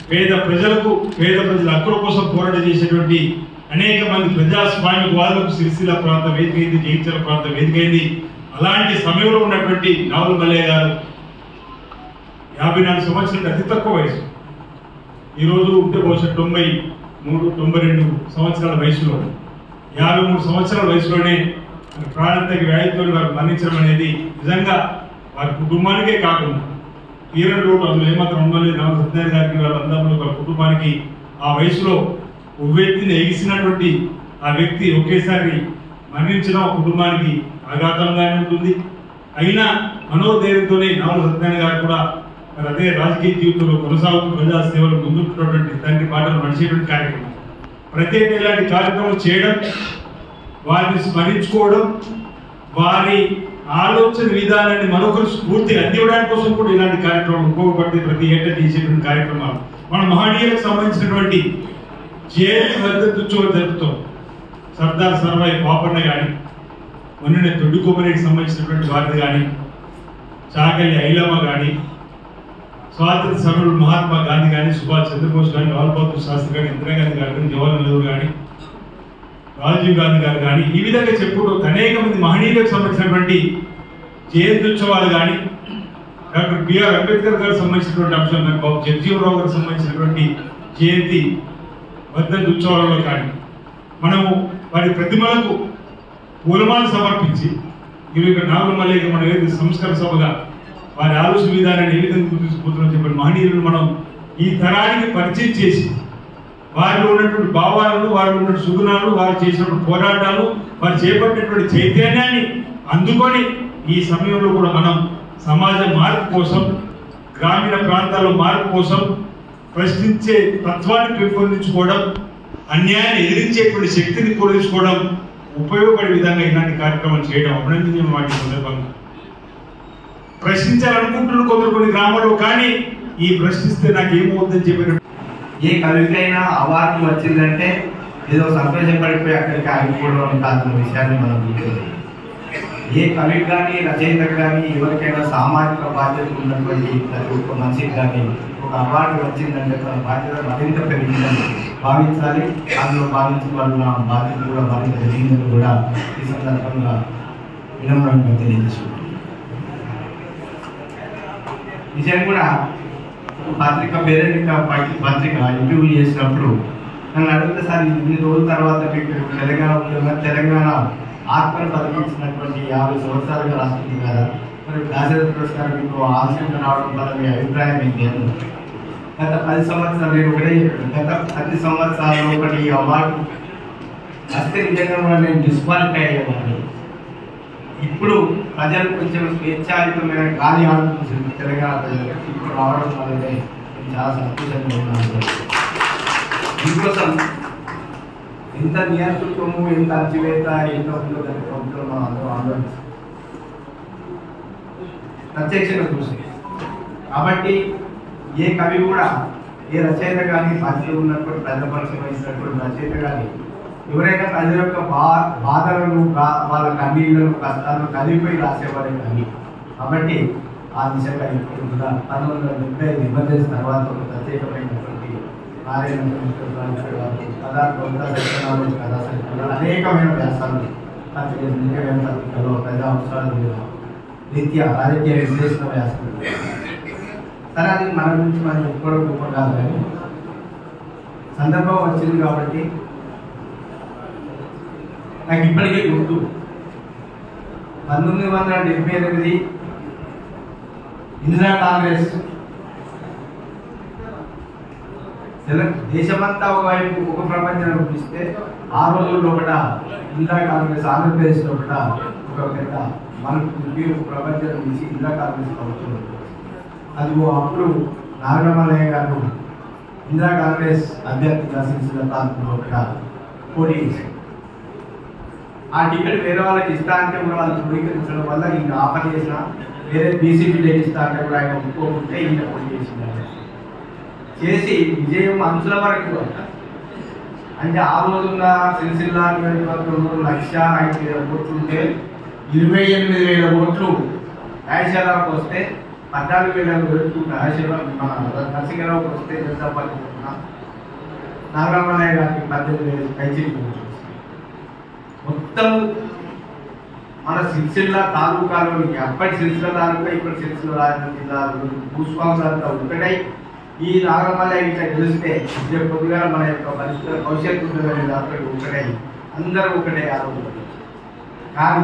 Speaker 8: పేద ప్రజల హక్కుల కోసం పోరాటం చేసేటువంటి అనేక మంది ప్రజాస్వామిక వాదులకు సిరిసిల్ల ప్రాంతం వేదికైంది, జైత్యాల ప్రాంతం వేదికైంది. అలాంటి సమయంలో ఉన్నటువంటి నావుల మల్లయ్య గారు 54 సంవత్సరాలు అతి తక్కువ వయసు, ఈరోజు ఉంటే బహుశా 93-92 సంవత్సరాల వయసులో 53 సంవత్సరాల వయసులోనే ప్రాణాంతక వ్యాధితో వారు మరణించడం అనేది నిజంగా వారి కుటుంబానికే కాకుండా తీరని లోటు అందులో ఏమాత్రం ఉండలేదు. నాలుగు సత్యనారాయణ గారికి వాళ్ళందరిలో వారి కుటుంబానికి ఆ వయసులో ఉవ్వెత్తిని ఎగిసినటువంటి ఆ వ్యక్తి ఒకేసారి మరణించడం ఆ కుటుంబానికి ఆఘాతంగానే ఉంటుంది. అయినా మనోధైర్యంతోనే నాలుగు సత్యనారాయణ గారు కూడా మరి అదే రాజకీయ జీవితంలో కొనసాగుతూ ప్రజా సేవలు ముందున్నటువంటి తండ్రి బాటలు నడిచేటువంటి కార్యక్రమం, ప్రతి ఇలాంటి కార్యక్రమం చేయడం, వారిని స్మరించుకోవడం, వారి ఆలోచన విధానాన్ని మరొకరు స్ఫూర్తిగా అందివ్వడానికి కోసం కూడా ఇలాంటి కార్యక్రమాలు ఉపయోగపడితే ప్రతి ఏటా చేసేటువంటి కార్యక్రమాలు మన మహనీయులకు సంబంధించినటువంటి జయంతి వర్ధంత్యుత్సవాలు జరుపుతాం. సర్దార్ సర్వాయి పాపన్న కానీ, మొన్ననే తొడ్డుకొమ్మరికి సంబంధించినటువంటి వారిది కానీ, చాకలి ఐలమ్మ కానీ, స్వాతంత్ర సమరుడు మహాత్మా గాంధీ కానీ, సుభాష్ చంద్రబోస్ కానీ, లాల్ బహదూర్ శాస్త్రి కానీ, ఇందిరాగాంధీ గారు కానీ, జవహర్లాల్ నెహ్రూ కానీ, రాజీవ్ గాంధీ గారు కానీ, ఈ విధంగా చెప్పుకుంటూ అనేక మంది మహనీయులకు సంబంధించినటువంటి జయంత్యుత్సవాలు కానీ, డాక్టర్ బిఆర్ అంబేద్కర్ గారికి సంబంధించినటువంటి అంశం కానీ, బాబు జగజీవనరావు గారికి సంబంధించినటువంటి జయంతి వర్ధంతి ఉత్సవాలలో కానీ మనము వారి ప్రతిమలకు పూలమాలను సమర్పించి నాగుల మల్లయ్య మనం ఏదైతే సంస్కార సభగా వారి ఆలోచన విధానాన్ని ఏ విధంగా గుర్తించుకుంటున్నాం చెప్పిన మహనీయులను మనం ఈ తరానికి పరిచయం చేసి వారిలో ఉన్నటువంటి భావాలను, వారిలో ఉన్న సుగుణాలు, వారు చేసినటువంటి పోరాటాలు, వారు చేపట్టినటువంటి చైతన్యాన్ని అందుకొని ఈ సమయంలో కూడా మనం సమాజ మార్పు కోసం, గ్రామీణ ప్రాంతాల్లో మార్పు కోసం ప్రశ్నించే తత్వాన్ని పెంపొందించుకోవడం, అన్యాయాన్ని ఎదిరించేటువంటి శక్తిని కూడించుకోవడం ఉపయోగపడే విధంగా ఇలాంటి కార్యక్రమాలు చేయడం అభినందనీయం. వాటి సందర్భంగా ప్రశ్నించాలనుకుంటున్న కొందరు కొన్ని గ్రామాల్లో, కానీ ఈ ప్రశ్నిస్తే నాకేమవుతుందని చెప్పిన
Speaker 9: ఏ కవికైనా అవార్డు వచ్చిందంటే ఏదో సంతోషపడిపోయి అక్కడికి ఆగిపోవడం కాదన్న విషయాన్ని మనం గుర్తుంది. ఏ కవికి కానీ రచయితకు కానీ ఎవరికైనా సామాజిక బాధ్యత ఉన్నటువంటి ప్రతి ఒక్క మనిషికి కానీ ఒక అవార్డు వచ్చిందంటే తన బాధ్యత మరింత పెరిగిందని భావించాలి. అందులో భావించబడిన బాధ్యత కూడా మరింత పెరిగిందని కూడా ఈ సందర్భంగా వినమ్రంగా తెలియజేసుకుంటున్నాను. విషయం కూడా పత్రిక పేరెంట్ పత్రిక ఇంటర్వ్యూ చేసినప్పుడు నన్ను అడిగితే సార్ ఇన్ని రోజుల తర్వాత మీకు తెలంగాణ ఆత్మను బతికించినటువంటి 50 సంవత్సరాలుగా రాస్తుంది కదా, మరి రాజేంద్ర పురస్కారం మీకు ఆశయంగా రావడం వల్ల మీ అభిప్రాయం ఏంటి అని. గత 10 సంవత్సరాలు నేను ఒకటే చెప్పాను, గత 10 సంవత్సరాలు ఒకటి అవార్డు వస్తే నిజంగా కూడా నేను డిస్క్వాలిఫై అయ్యేవాడిని. ఇప్పుడు ప్రజలు కొంచెం స్వేచ్ఛాయుతమైన గాలి ఆడుతుంది తెలంగాణ ప్రజలకు ఇప్పుడు రావడం వల్లనే నేను చాలా సంతోషంగా ఉన్నాను. దీనికోసం ఎంత నియంత్రితము, ఎంత అణచివేత, ఎంత ఉందో దాని ప్రభుత్వం మనం అందరూ ఆలోచిస్తాం, ప్రత్యక్షంగా చూసి. కాబట్టి ఏ కవి కూడా, ఏ రచయిత కానీ, బాధ్యత ఉన్నటువంటి ప్రజల పరిశ్రమ వహించినటువంటి రచయిత కానీ ఎవరైనా ప్రజల యొక్క బాధలను, వాళ్ళ కన్నీళ్లను, కష్టాలను కలిగిపోయి రాసేవారే కానీ. కాబట్టి ఆ దిశగా ఇప్పుడు కూడా 1975 నిబంధన తర్వాత ఒక ప్రత్యేకమైనటువంటి అనేకమైన వ్యాసాలు పత్రికలో ప్రజా అంశాల మీద రీత్యా రాజకీయ విశ్లేషణ వ్యాసాలు. సరే అది మన గురించి మనం చెప్పుకోవడం గొప్ప కాదు, కానీ సందర్భం వచ్చింది కాబట్టి నాకు ఇప్పటికీ గుర్తు 1978 ఇందిరా కాంగ్రెస్ దేశమంతా ఒకవైపు ఒక ప్రపంచాన్ని చూపిస్తే ఆ రోజుల్లో కూడా ఇందిరా కాంగ్రెస్ ఆంధ్రప్రదేశ్లో కూడా ఒక పెద్ద మనకు ప్రపంచాన్ని తీసి ఇందిరా కాంగ్రెస్ ప్రభుత్వం. అది అప్పుడు నాగరమల్లయ్య గారు ఇందిరా కాంగ్రెస్ అభ్యర్థిగా సిరిసిల్ల ప్రాంతంలో కూడా పోటీ చేశారు. ఆ టికెట్ వేరే వాళ్ళకి ఇస్తా అంటే కూడా వాళ్ళు ధృవీకరించడం వల్ల ఇంకా ఆఫర్ చేసిన వేరే బీసీపీలకు ఇస్తా అంటే కూడా ఆయన ఒప్పుకోకుంటే ఈయన పోటీ చేసినారు. చేసి విజయం అంచుల వరకు అంటే ఆ రోజున్న సిరిసిల్ల నియోజకవర్గంలో 1,05,000 ఓట్లు ఉంటే 28,000 ఓట్లు రాయశరావుకి వస్తే 14,000 ఓట్లు మన నరసింహరావుకి వస్తే జనతా పార్టీ నాగరామయ్య గారికి 18,000 పైచేసి మొత్తం మన సిరిసిల్ల తాలూకాలోనికి అప్పటి సిరిసిల్ల తాలూకా ఇప్పుడు సిరిసిల్ల రాజమండ్రి జిల్లాలో భూస్వాములంతా ఒకటై ఈ నాగరమల్లయ్య ఇట్లా గెలిస్తే రేపు కొద్దిగా మన యొక్క పరిస్థితుల భవిష్యత్తు ఉంటుందని అక్కడికి ఒకటై అందరూ ఒకటే ఆరోగ్యం. కానీ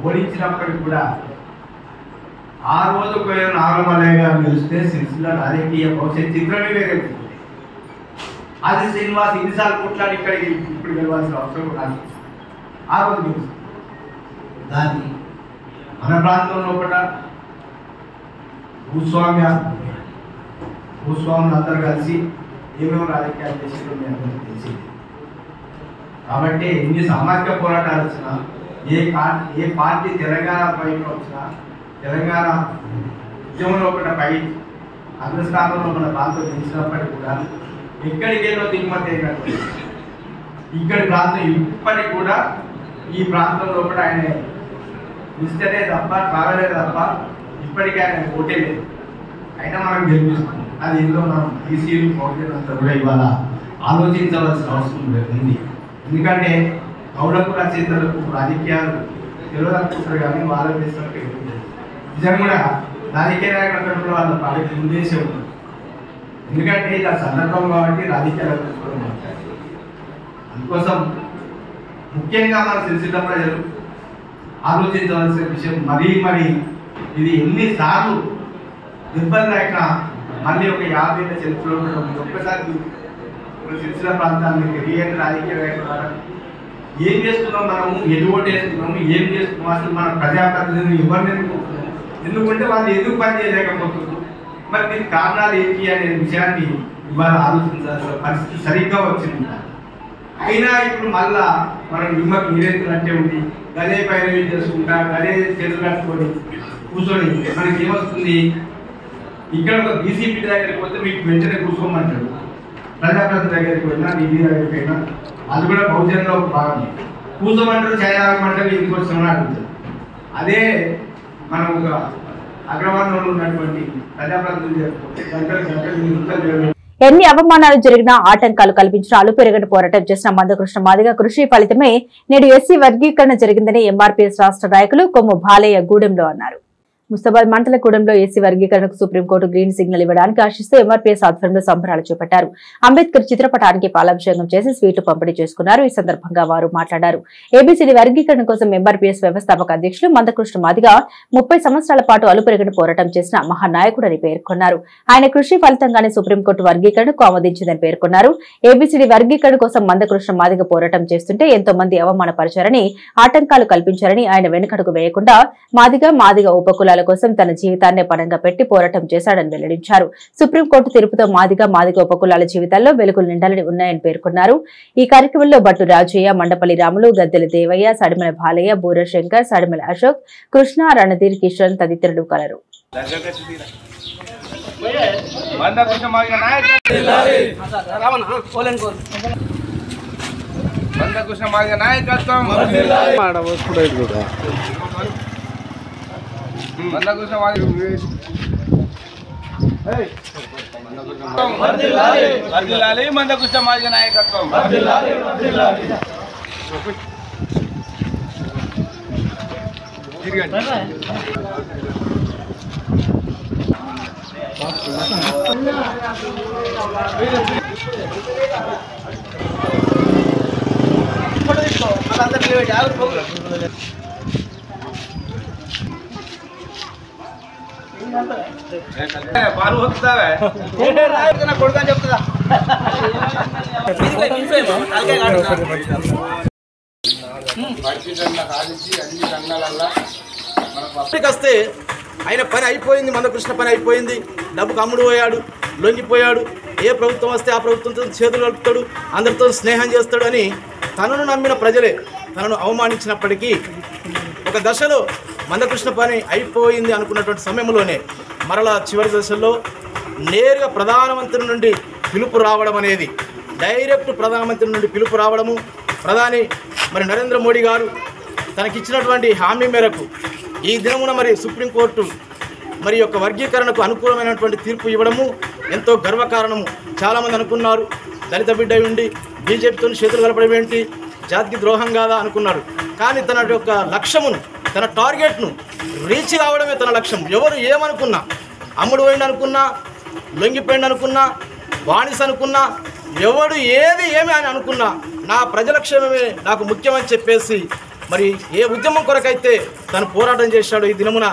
Speaker 9: ఓడించినప్పటికి కూడా ఆ రోజు నాగరమల్లయ్య గారు గెలిస్తే సిరిసిల్ల రాజకీయ భవిష్యత్ చిత్రమే వేరే ఉంటుంది. అది శ్రీనివాస్ ఇన్నిసార్లు కొట్లాడి ఇక్కడికి ఇప్పుడు గెలవాల్సిన అవసరం కాదు. ఆ రోజు గెలుస్తుంది. దాన్ని మన ప్రాంతంలో కూడా భూస్వాములు అందరూ కలిసి ఏమేమి రాజకీయాలు చేసేటో మీ అందరికీ తెలిసింది. కాబట్టి ఎన్ని సామాజిక పోరాటాలు వచ్చినా, ఏ పార్టీ తెలంగాణ పైన వచ్చినా, తెలంగాణ ఉద్యమంలో కూడా పై అగ్రస్థానంలో మన ప్రాంతం గెలిచినప్పటికీ కూడా ఎక్కడికేదో దిగుమతి అయినట్టు ఇక్కడి ప్రాంతం ఇప్పటికి కూడా ఈ ప్రాంతంలో కూడా ఆయన ఇస్తేనే తప్ప కావలే తప్ప ఇప్పటికీ ఆయన ఓటే లేదు. అయినా మనం గెలిపిస్తున్నాం. అది ఏదో మనం ఈసీలు అంతా కూడా ఇవాళ ఆలోచించవలసిన అవసరం ఉంది. ఎందుకంటే గౌడకు రచయితలకు రాజకీయాలు తెలియదనుకుంటారు కానీ వాళ్ళ చేసినట్టు నిజంగా కూడా రాజకీయ నాయకులు వాళ్ళ పార్టీ ఉద్దేశం ఉంది. ఎందుకంటే ఇది ఆ సందర్భం కాబట్టి రాజకీయాలు తెలుసుకోవడం మాట్లాడారు. అందుకోసం ముఖ్యంగా మన సిరిసిల్ల ప్రజలు ఆలోచించవలసిన విషయం మరీ ఇది ఎన్నిసార్లు ఇబ్బంది అయినా మళ్ళీ ఒక 50 ఏళ్ళ చరిత్రలో ఒక్కసారి సిరిసిల్ల ప్రాంతానికి రియల్ రాజకీయ నాయకులు ఏం చేస్తున్నాం, మనము ఎటువంటి వేస్తున్నాము, ఏం చేస్తున్నాం, అసలు మన ప్రజాప్రతినిధులు ఎవరిని ఎన్నుకుంటున్నాం, ఎందుకంటే వాళ్ళు ఎందుకు పని చేయలేకపోతున్నారు, మరి దీనికి కారణాలు ఏంటి అనే విషయాన్ని ఇవాళ ఆలోచించాల్సిన పరిస్థితి సరిగ్గా వచ్చింది. అయినా ఇప్పుడు మళ్ళా మనం నిమ్మకి నీరెత్తులు అంటే ఉంది, గదే పైన చేసుకుంటా, గదే చేతులు కట్టుకొని కూర్చొని మనకి ఏమొస్తుంది, ఇక్కడ ఒక డీసీపీ దగ్గరికి పోతే మీకు వెంటనే కూర్చోమంటాడు, ప్రజాప్రతినిధి దగ్గరికి పోయినా డీపీ దగ్గరికి పోయినా అది కూడా బహుజనంలో ఒక భాగం. కూర్చోమంటారు, చేయాలమంటారు, ఎందుకు వచ్చినా అడుగుతారు. అదే మనం ఒక అగ్రవర్ణంలో ఉన్నటువంటి ప్రజాప్రతినిధి గంటలు
Speaker 1: ఎన్ని అవమానాలు జరిగినా ఆటంకాలు కల్పించిన అలుపెరగని పోరాటం చేసిన మందకృష్ణ మాదిగ కృషి ఫలితమే నేడు ఎస్సీ వర్గీకరణ జరిగిందని ఎంఆర్పీఎస్ రాష్ట్ర నాయకులు కొమ్ము బాలయ్య గూడెంలో అన్నారు. ముస్తాబాద్ మండలగూడెంలో ఎస్సీ వర్గీకరణకు సుప్రీంకోర్టు గ్రీన్ సిగ్నల్ ఇవ్వడానికి ఆశిస్తూ ఎంఆర్పీఎస్ ఆధ్వర్యంలో సంబరాలు చేపట్టారు. అంబేద్కర్ చిత్రపటానికి పాలాభిషేకం చేసి స్వీట్లు పంపిణీ చేసుకున్నారు. ఈ సందర్భంగా వారు మాట్లాడారు. ఏబీసీడీ వర్గీకరణ కోసం ఎంఆర్పీఎస్ వ్యవస్థాపక అధ్యక్షులు మందకృష్ణ మాదిగ 30 సంవత్సరాల పాటు అలుపెరగని పోరాటం చేసిన మహానాయకుడని పేర్కొన్నారు. ఆయన కృషి ఫలితంగానే సుప్రీంకోర్టు వర్గీకరణకు ఆమోదించిందని పేర్కొన్నారు. ఏబీసీడీ వర్గీకరణ కోసం మందకృష్ణ మాదిగ పోరాటం చేస్తుంటే ఎంతో మంది అవమానపరిచారని, ఆటంకాలు కల్పించారని ఆయన వెనుకడుగు వేయకుండా మాదిగ ఉపకులాల కోసం తన జీవితాన్నే పణంగా పెట్టి పోరాటం చేశాడని వెల్లడించారు. సుప్రీంకోర్టు తీర్పుతో మాదిగ ఉపకులాల జీవితాల్లో వెలుగులు నిండాలని ఉన్నాయని పేర్కొన్నారు. ఈ కార్యక్రమంలో బట్టు రాజయ్య, మండపల్లి రాములు, గద్దెల దేవయ్య, సడిమల బాలయ్య, బూరశంకర్, సడిమల అశోక్, కృష్ణ, రణధీర్, కిషన్ తదితరులు కలరు.
Speaker 5: మందకృష్ణ మాదిగ నాయకత్వం. బాలు వస్తుందా కొడుకు అని చెప్తుందా?
Speaker 10: వస్తే ఆయన పని అయిపోయింది, మందకృష్ణ పని అయిపోయింది. డబ్బుకు అమ్ముడు పోయాడు, లొంగిపోయాడు. ఏ ప్రభుత్వం వస్తే ఆ ప్రభుత్వంతో చేతులు కలుపుతాడు, అందరితో స్నేహం చేస్తాడు అని తనను నమ్మిన ప్రజలే తనను అవమానించినప్పటికీ ఒక దశలో మందకృష్ణ పని అయిపోయింది అనుకున్నటువంటి సమయంలోనే మరలా చివరి దశల్లో నేరుగా ప్రధానమంత్రి నుండి పిలుపు రావడం అనేది, డైరెక్ట్ ప్రధానమంత్రి నుండి పిలుపు రావడము, ప్రధాని నరేంద్ర మోడీ గారు తనకిచ్చినటువంటి హామీ మేరకు ఈ దినమున సుప్రీంకోర్టు యొక్క వర్గీకరణకు అనుకూలమైనటువంటి తీర్పు ఇవ్వడము ఎంతో గర్వకారణము. చాలామంది అనుకున్నారు దళిత బిడ్డ ఉండి బీజేపీతో చేతులు కలపడం ఏంటి, జాతికి ద్రోహం కాదా అనుకున్నారు. కానీ తన యొక్క లక్ష్యమును, తన టార్గెట్ను రీచ్ కావడమే తన లక్ష్యం. ఎవరు ఏమనుకున్నా, అమ్ముడు పోయింది అనుకున్నా, లొంగిపోయింది అనుకున్నా, బానిస అనుకున్నా, ఎవడు ఏమి అని అనుకున్నా నా ప్రజల క్షేమమే నాకు ముఖ్యమని చెప్పేసి ఏ ఉద్యమం కొరకైతే తను పోరాటం చేశాడో ఈ దినమున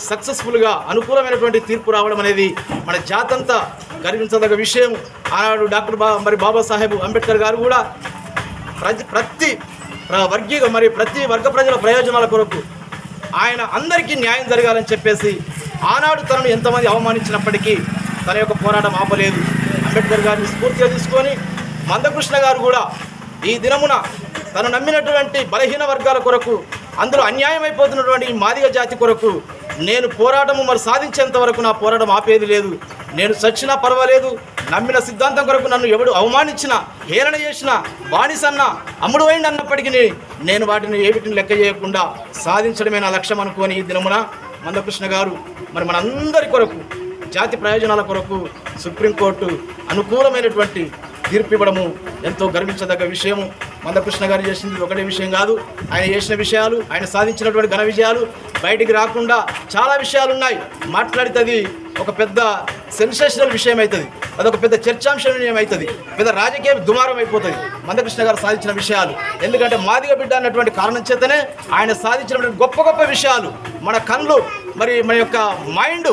Speaker 10: సక్సెస్ఫుల్గా అనుకూలమైనటువంటి తీర్పు రావడం అనేది మన జాతంతా గర్వించదగ్గ విషయం. ఆనాడు డాక్టర్ బాబాసాహెబ్ అంబేద్కర్ గారు కూడా ప్రతి వర్గ ప్రజల ప్రయోజనాల కొరకు ఆయన అందరికీ న్యాయం జరగాలని చెప్పేసి ఆనాడు తనను ఎంతమంది అవమానించినప్పటికీ తన యొక్క పోరాటం ఆపలేదు. అంబేద్కర్ గారిని స్ఫూర్తిగా తీసుకొని మందకృష్ణ గారు కూడా ఈ దినమున తను నమ్మినటువంటి బలహీన వర్గాల కొరకు, అందులో అన్యాయం అయిపోతున్నటువంటి ఈ మాదిగ జాతి కొరకు నేను పోరాటము సాధించేంత వరకు నా పోరాటం ఆపేది లేదు. నేను చచ్చినా పర్వాలేదు, నమ్మిన సిద్ధాంతం కొరకు నన్ను ఎవడు అవమానించినా, హేళన చేసినా, బానిసన్నా, అమ్ముడు పోయింది అన్నప్పటికీ నేను వాటిని ఏవిటిని లెక్క చేయకుండా సాధించడమే నా లక్ష్యం అనుకొని ఈ దినమున మందకృష్ణ గారు మనందరి కొరకు, జాతి ప్రయోజనాల కొరకు సుప్రీంకోర్టు అనుకూలమైనటువంటి తీర్పు ఇవ్వడము ఎంతో గర్వించదగ్గ విషయము. మందకృష్ణ గారు చేసింది ఒకటే విషయం కాదు, ఆయన చేసిన విషయాలు, ఆయన సాధించినటువంటి ఘన విజయాలు బయటికి రాకుండా చాలా విషయాలు ఉన్నాయి. మాట్లాడితే అది ఒక పెద్ద సెన్సేషనల్ విషయం అవుతుంది, అదొక పెద్ద చర్చాంశం అవుతుంది, పెద్ద రాజకీయ దుమారం అయిపోతుంది మందకృష్ణ గారు సాధించిన విషయాలు. ఎందుకంటే మాదిగ బిడ్డ అన్నటువంటి కారణం చేతనే ఆయన సాధించినటువంటి గొప్ప గొప్ప విషయాలు మన కళ్ళు మన యొక్క మైండ్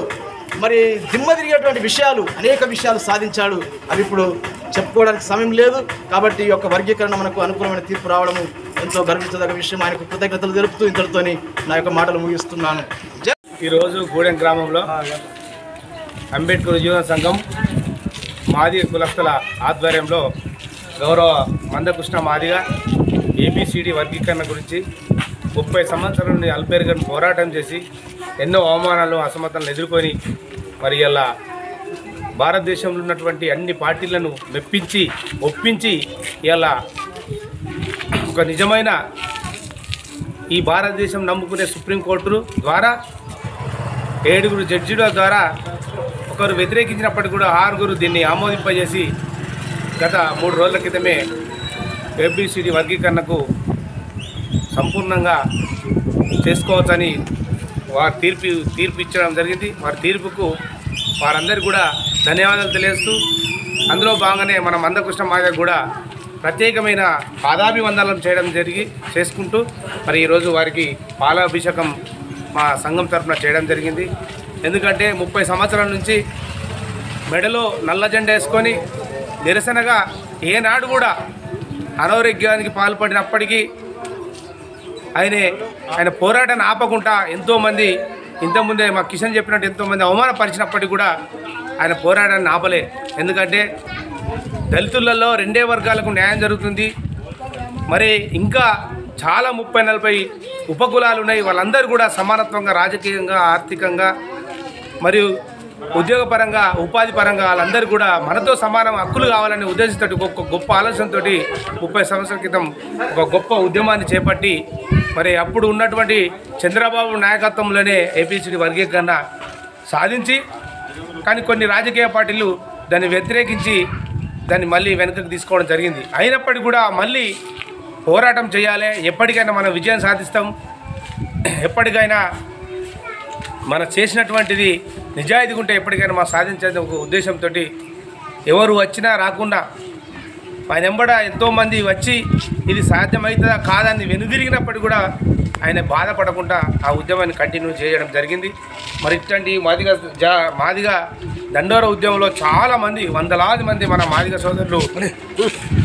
Speaker 10: దిమ్మ తిరిగేటువంటి విషయాలు, అనేక విషయాలు సాధించాడు. అవి ఇప్పుడు చెప్పుకోవడానికి సమయం లేదు. కాబట్టి ఈ యొక్క వర్గీకరణ మనకు అనుకూలమైన తీర్పు రావడము ఎంతో గర్వించదగ్గ విషయం. ఆయనకు కృతజ్ఞతలు తెలుపుతూ ఇంతటితోని నా యొక్క మాటలు ముగిస్తున్నాను.
Speaker 11: ఈరోజు గూడెం గ్రామంలో అంబేద్కర్ జీవన సంఘం మాదిగ కులస్తుల ఆధ్వర్యంలో గౌరవ మందకృష్ణ మాదిగ ఏబిసిడి వర్గీకరణ గురించి 30 సంవత్సరాల నుండి అల్పేరుగని పోరాటం చేసి ఎన్నో అవమానాలు, అసమతలను ఎదుర్కొని ఇలా భారతదేశంలో ఉన్నటువంటి అన్ని పార్టీలను మెప్పించి ఒప్పించి ఇలా ఒక నిజమైన ఈ భారతదేశం నమ్ముకునే సుప్రీంకోర్టు ద్వారా 7 జడ్జిల ద్వారా ఒకరు వ్యతిరేకించినప్పటికీ కూడా 6 దీన్ని ఆమోదింపజేసి గత 3 రోజుల క్రితమే ఏబిసిడి వర్గీకరణకు సంపూర్ణంగా చేసుకోవచ్చని వారు తీర్పు ఇచ్చడం జరిగింది. వారి తీర్పుకు వారందరికీ కూడా ధన్యవాదాలు తెలియజేస్తూ అందులో భాగంగానే మన మందకృష్ణ మాదిగ కూడా ప్రత్యేకమైన పాదాభివందనం చేసుకుంటూ మరి ఈరోజు వారికి పాలాభిషేకం మా సంఘం తరఫున చేయడం జరిగింది. ఎందుకంటే 30 సంవత్సరాల నుంచి మెడలో నల్ల జెండా వేసుకొని నిరసనగా ఏనాడు కూడా అనారోగ్యానికి పాల్పడినప్పటికీ ఆయన పోరాటాన్ని ఆపకుండా ఎంతోమంది ఇంతకుముందే మా కిషన్ చెప్పినట్టు ఎంతోమంది అవమానపరిచినప్పటికీ కూడా ఆయన పోరాటాన్ని ఆపలే. ఎందుకంటే దళితులలో 2 వర్గాలకు న్యాయం జరుగుతుంది. మరి ఇంకా చాలా 30-40 ఉపకులాలు ఉన్నాయి. వాళ్ళందరూ కూడా సమానత్వంగా రాజకీయంగా, ఆర్థికంగా మరియు ఉద్యోగపరంగా, ఉపాధి పరంగా వాళ్ళందరూ కూడా మనతో సమానం హక్కులు కావాలనే ఉద్దేశంతో ఒక గొప్ప ఆలోచనతో 30 సంవత్సరాల క్రితం ఒక గొప్ప ఉద్యమాన్ని చేపట్టి మరి అప్పుడు ఉన్నటువంటి చంద్రబాబు నాయకత్వంలోనే ఏబిసిడి వర్గీకరణ సాధించి, కానీ కొన్ని రాజకీయ పార్టీలు దాన్ని వ్యతిరేకించి దాన్ని మళ్ళీ వెనకకు తీసుకోవడం జరిగింది. అయినప్పటికీ కూడా మళ్ళీ పోరాటం చేయాలి, ఎప్పటికైనా మనం విజయం సాధిస్తాం, ఎప్పటికైనా మనం చేసినటువంటిది నిజాయితీగా ఉంటే ఎప్పటికైనా మనం సాధించే ఒక ఉద్దేశంతో ఎవరు వచ్చినా రాకుండా ఆయన వెంబడ ఎంతోమంది వచ్చి ఇది సాధ్యమవుతుందా కాదని వెనుదిరిగినప్పటికీ కూడా ఆయన బాధపడకుండా ఆ ఉద్యమాన్ని కంటిన్యూ చేయడం జరిగింది. మరి ఇట్లాంటి మాదిగ దండోర ఉద్యమంలో చాలామంది, వందలాది మంది మన మాదిగ సోదరులు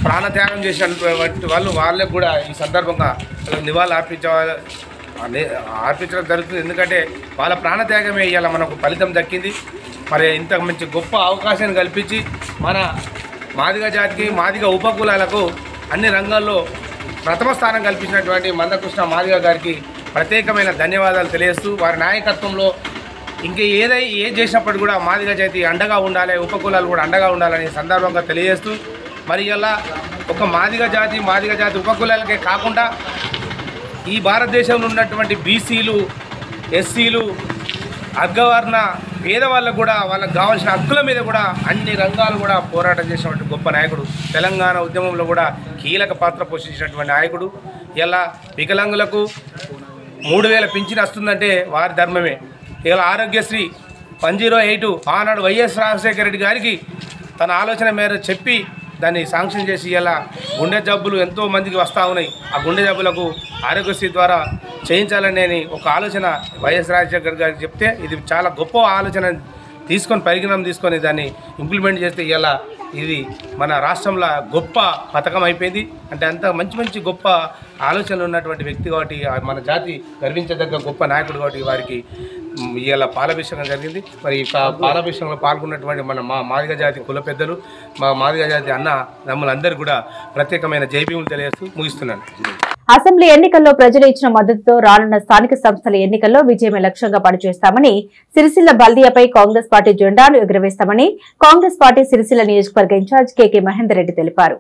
Speaker 11: ప్రాణత్యాగం చేసినటువంటి వాళ్ళకు కూడా ఈ సందర్భంగా నివాళులు అర్పించడం జరుగుతుంది. ఎందుకంటే వాళ్ళ ప్రాణత్యాగమే ఇవాళ మనకు ఫలితం దక్కింది. మరి ఇంత మంచి గొప్ప అవకాశాన్ని కల్పించి మన మాదిగ జాతికి, మాదిగ ఉపకులాలకు అన్ని రంగాల్లో ప్రథమ స్థానం కల్పించినటువంటి మందకృష్ణ మాదిగ గారికి ప్రత్యేకమైన ధన్యవాదాలు తెలియజేస్తూ, వారి నాయకత్వంలో ఇంకే ఏది చేసినప్పుడు కూడా మాదిగ జాతి అండగా ఉండాలి, ఉపకులాలు కూడా అండగా ఉండాలని సందర్భంగా తెలియజేస్తూ, మరి ఇలా ఒక మాదిగ జాతి ఉపకులాలకే కాకుండా ఈ భారతదేశంలో ఉన్నటువంటి బీసీలు, ఎస్సీలు, అగ్రవర్ణ పేదవాళ్ళకు కూడా వాళ్ళకు కావాల్సిన హక్కుల మీద కూడా అన్ని రంగాలు కూడా పోరాటం చేసినటువంటి గొప్ప నాయకుడు, తెలంగాణ ఉద్యమంలో కూడా కీలక పాత్ర పోషించినటువంటి నాయకుడు. ఇలా వికలాంగులకు 3000 పింఛన్ వస్తుందంటే వారి ధర్మమే. ఇలా ఆరోగ్యశ్రీ 108 ఆనాడు వైఎస్ రాజశేఖర రెడ్డి గారికి తన ఆలోచన మేర చెప్పి దాన్ని శాంక్షన్ చేసి ఇలా గుండె జబ్బులు ఎంతో మందికి వస్తూ ఉన్నాయి. ఆ గుండె జబ్బులకు ఆరోగ్యశ్రీ ద్వారా చేయించాలని ఒక ఆలోచన వైఎస్ రాజశేఖర్ గారికి చెప్తే ఇది చాలా గొప్ప ఆలోచన పరిగణన తీసుకొని దాన్ని ఇంప్లిమెంట్ చేస్తే ఇలా ఇది మన రాష్ట్రంలో గొప్ప పథకం అయిపోయింది. అంటే అంత మంచి గొప్ప ఆలోచనలు ఉన్నటువంటి వ్యక్తి కాబట్టి, మన జాతి గర్వించదగ్గ గొప్ప నాయకుడు కాబట్టి వారికి ఇలా పాలాభిషేకం జరిగింది. మరి పాలాభిషేకంలో పాల్గొన్నటువంటి మా మాదిగ జాతి కుల పెద్దలు, మా మాదిగ జాతి అన్న తమ్ములందరూ కూడా ప్రత్యేకమైన జైభీములు తెలియజేస్తూ ముగిస్తున్నాను.
Speaker 1: అసెంబ్లీ ఎన్నికల్లో ప్రజలు ఇచ్చిన మద్దతుతో రానున్న స్థానిక సంస్థల ఎన్నికల్లో విజయమే లక్ష్యంగా పనిచేస్తామని, సిరిసిల్ల బల్దియాపై కాంగ్రెస్ పార్టీ జెండాను ఎగురవేస్తామని కాంగ్రెస్ పార్టీ సిరిసిల్ల నియోజకవర్గ ఇన్ఛార్జ్ కె మహేందర్ రెడ్డి తెలిపారు.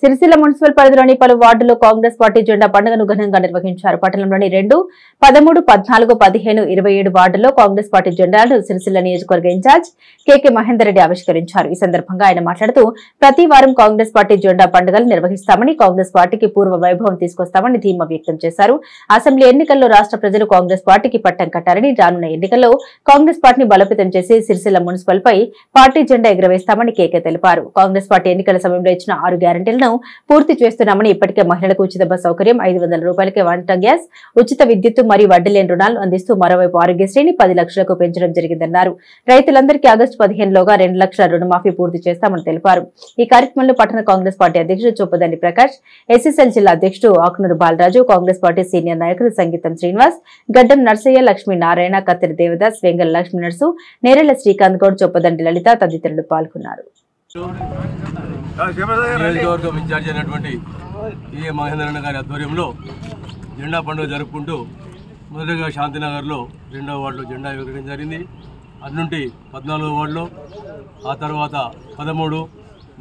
Speaker 1: సిరిసిల్ల మున్సిపల్ పరిధిలోని పలు వార్డుల్లో కాంగ్రెస్ పార్టీ జెండా పండుగను ఘనంగా నిర్వహించారు. పట్టణంలోని 2, 13, 14, 15, 27 వార్డుల్లో కాంగ్రెస్ పార్టీ జెండాలను సిరిసిల్ల నియోజకవర్గ ఇన్ఛార్జ్ కె మహేందర్ రెడ్డి ఆవిష్కరించారు. ఈ సందర్భంగా ఆయన మాట్లాడుతూ ప్రతి వారం కాంగ్రెస్ పార్టీ జెండా పండుగలు నిర్వహిస్తామని, కాంగ్రెస్ పార్టీకి పూర్వ వైభవం తీసుకొస్తామని ధీమా వ్యక్తం చేశారు. అసెంబ్లీ ఎన్నికల్లో రాష్ట్ర ప్రజలు కాంగ్రెస్ పార్టీకి పట్టం కట్టారని, రానున్న ఎన్నికల్లో కాంగ్రెస్ పార్టీని బలోపేతం చేసి సిరిసిల్ల మున్సిపల్ పై పార్టీ జెండా ఎగురవేస్తామని కె తెలిపారు. కాంగ్రెస్ పార్టీ ఎన్నికల సమయంలో ఇచ్చిన 6 గ్యారంటీలను పూర్తి చేస్తున్నామని, ఇప్పటికే మహిళలకు ఉచిత బస్ సౌకర్యం, 500 రూపాయలకే వంట గ్యాస్, ఉచిత విద్యుత్ మరియు వడ్డీ లేని రుణాలు అందిస్తూ మరోవైపు ఆరోగ్యశ్రీని 10 లక్షలకు పెంచడం జరిగిందన్నారు. రైతులందరికీ ఆగస్టు 15లోగా 2 లక్షల రుణమాఫీ పూర్తి చేస్తామని తెలిపారు. ఈ కార్యక్రమంలో పట్టణ కాంగ్రెస్ పార్టీ అధ్యక్షుడు చొప్పదండి ప్రకాష్, ఎస్ఎస్ఎల్ జిల్లా అధ్యక్షుడు ఆకునూరు బాలరాజు, కాంగ్రెస్ పార్టీ సీనియర్ నాయకులు సంగీతం శ్రీనివాస్, గడ్డం నర్సయ్య, లక్ష్మీనారాయణ, కత్తిరి దేవదాస్, వెంగళ లక్ష్మీ నర్సు, నేరెల శ్రీకాంత్ గౌడ్, చొప్పదండి లలిత తదితరులు పాల్గొన్నారు.
Speaker 12: నియోజకవర్గం ఇన్ఛార్జ్ అయినటువంటి ఏ మహేంద్రన్న గారి ఆధ్వర్యంలో జెండా పండుగ జరుపుకుంటూ మొదటగా శాంతినగర్లో 2వ వార్డులో జెండా ఎగరడం జరిగింది. అటు నుండి 14వ వార్డులో, ఆ తర్వాత 13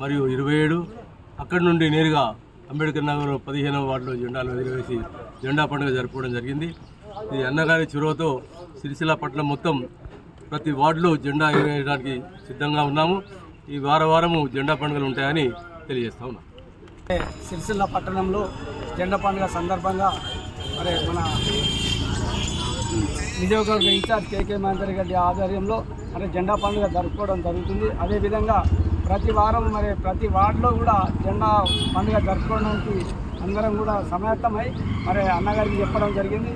Speaker 12: మరియు 27, అక్కడి నుండి నేరుగా అంబేద్కర్ నగర్ 15వ వార్డులో జెండాలు ఎగురవేసి జెండా పండుగ జరుపుకోవడం జరిగింది. ఇది అన్నగారి చొరవతో సిరిసిల్ల పట్టణం మొత్తం ప్రతి వార్డులో జెండా ఎగరేయడానికి సిద్ధంగా ఉన్నాము. ఈ వారము జెండా పండుగలు ఉంటాయని తెలియజేస్తా ఉన్నాం.
Speaker 13: సిరిసిల్ల పట్టణంలో జెండా పండుగ సందర్భంగా మరి మన నియోజకవర్గ ఇన్ఛార్జ్ కేకే మహేందర్ రెడ్డి ఆధ్వర్యంలో మరి జెండా పండుగ జరుపుకోవడం జరుగుతుంది. అదేవిధంగా ప్రతి వారం మరి ప్రతి వార్డులో కూడా జెండా పండుగ జరుపుకోవడానికి అందరం కూడా సమాయత్తమై మరి అన్నగారికి చెప్పడం జరిగింది.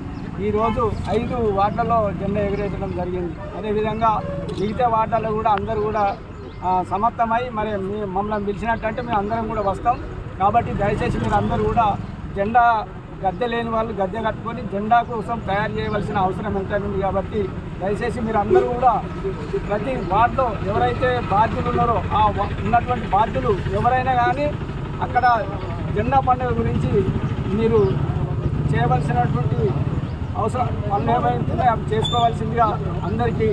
Speaker 13: ఈరోజు 5 వార్డులలో జెండా ఎగరేయడం జరిగింది. అదేవిధంగా మిగతా వార్డులలో కూడా అందరూ కూడా సమర్థమై మరి మమ్మల్ని పిలిచినట్టంటే మేము అందరం కూడా వస్తాం. కాబట్టి దయచేసి మీరు అందరూ కూడా జెండా గద్దె లేని వాళ్ళు గద్దె కట్టుకొని జెండా కోసం తయారు చేయవలసిన అవసరం ఎంతైనా ఉంది. కాబట్టి దయచేసి మీరు అందరూ కూడా ప్రతి వార్డులో ఎవరైతే బాధ్యులు ఉన్నారో ఆ ఉన్నటువంటి బాధ్యులు ఎవరైనా కానీ అక్కడ జెండా పండుగ గురించి మీరు చేయవలసినటువంటి అవసరం పనులు ఏమైతే అవి చేసుకోవాల్సిందిగా అందరికీ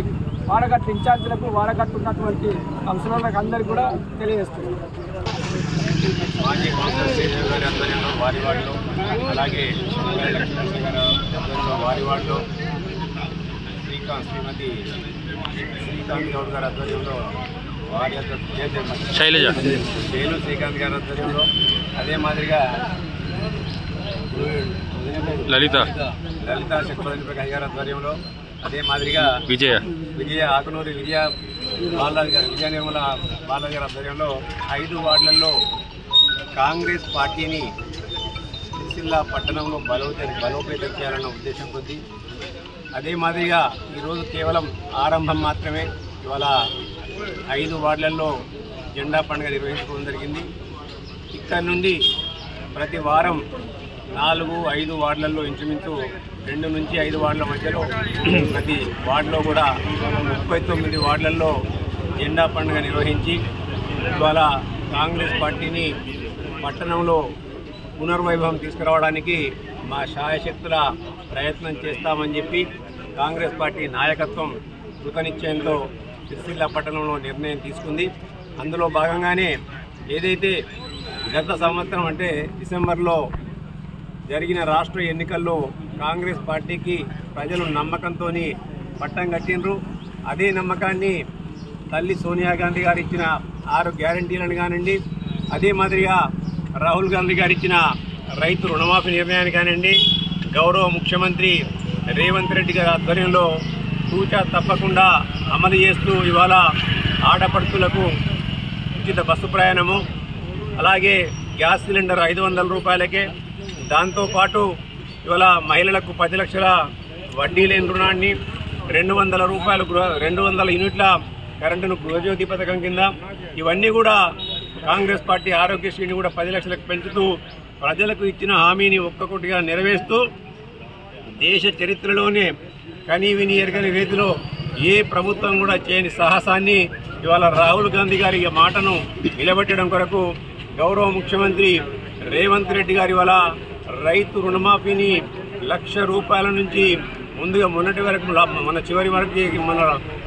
Speaker 13: వాడగట్టు ఇన్ఛార్జీలకు వాడగట్టు ఉన్నటువంటి అవసరాలకు అందరికీ కూడా తెలియజేస్తున్నారు.
Speaker 14: మాజీ కౌన్సిలర్ శ్రీదేవి గారి ఆధ్వర్యంలో వారి వార్డులో, అలాగే లక్ష్మీ గారి ఆధ్వర్యంలో వారి వార్డులో, శ్రీమతి శ్రీకాంత్ గౌడ్ గారి ఆధ్వర్యంలో వారి శైలు శ్రీకాంత్ గారి ఆధ్వర్యంలో, అదే మాదిరిగా లలిత శక్తిపతి ప్రకాష్ గారి ఆధ్వర్యంలో, అదే మాదిరిగా విజయ ఆకునూరి విజయ నిర్మల బాలాజీ గారి ఆధ్వర్యంలో 5 వార్డులలో కాంగ్రెస్ పార్టీని సిరిసిల్ల పట్టణంలో బలోపేతం చేయాలన్న ఉద్దేశం కొద్దీ, అదే మాదిరిగా ఈరోజు కేవలం ఆరంభం మాత్రమే. ఇవాళ 5 వార్డులలో జెండా పండుగ నిర్వహించుకోవడం జరిగింది. ఇక్కడ నుండి ప్రతి వారం 4-5 వార్డులలో ఇంచుమించు 2 నుంచి 5 వార్డుల మధ్యలో ప్రతి వార్డులో కూడా 39 వార్డులలో జెండా పండుగ నిర్వహించి ఇవాళ కాంగ్రెస్ పార్టీని పట్టణంలో పునర్వైభవం తీసుకురావడానికి మా శాయశక్తుల ప్రయత్నం చేస్తామని చెప్పి కాంగ్రెస్ పార్టీ నాయకత్వం కృతనిశ్చయంతో సిరిసిల్ల పట్టణంలో నిర్ణయం తీసుకుంది. అందులో భాగంగానే ఏదైతే గత సంవత్సరం అంటే డిసెంబర్లో జరిగిన రాష్ట్ర ఎన్నికల్లో కాంగ్రెస్ పార్టీకి ప్రజలు నమ్మకంతో పట్టం కట్టినరు. అదే నమ్మకాన్ని తల్లి సోనియా గాంధీ గారు ఇచ్చిన 6 గ్యారంటీలను కానివ్వండి, అదే మాదిరిగా రాహుల్ గాంధీ గారు ఇచ్చిన రైతు రుణమాఫీ నిర్ణయాన్ని కానివ్వండి, గౌరవ ముఖ్యమంత్రి రేవంత్ రెడ్డి గారి ఆధ్వర్యంలో తూచా తప్పకుండా అమలు చేస్తూ ఇవాళ ఆడపడుచులకు ఉచిత బస్సు ప్రయాణము, అలాగే గ్యాస్ సిలిండర్ 500 రూపాయలకే, దాంతోపాటు ఇవాళ మహిళలకు 10 లక్షల వడ్డీ లేని రుణాన్ని, 200 రూపాయలు 200 యూనిట్ల కరెంటును గృహజ్యోతి పథకం కింద, ఇవన్నీ కూడా కాంగ్రెస్ పార్టీ ఆరోగ్యశ్రీని కూడా 10 లక్షలకు పెంచుతూ ప్రజలకు ఇచ్చిన హామీని ఒక్కొక్కటిగా నెరవేరుస్తూ దేశ చరిత్రలోనే కనీవిని ఎరగని రీతిలో ఏ ప్రభుత్వం కూడా చేయని సాహసాన్ని ఇవాళ రాహుల్ గాంధీ గారి మాటను నిలబెట్టడం కొరకు గౌరవ ముఖ్యమంత్రి రేవంత్ రెడ్డి గారి వల్ల రైతు రుణమాఫీని 1,00,000 రూపాయల నుంచి ముందుగా మొన్నటి వరకు మన చివరి వరకు మన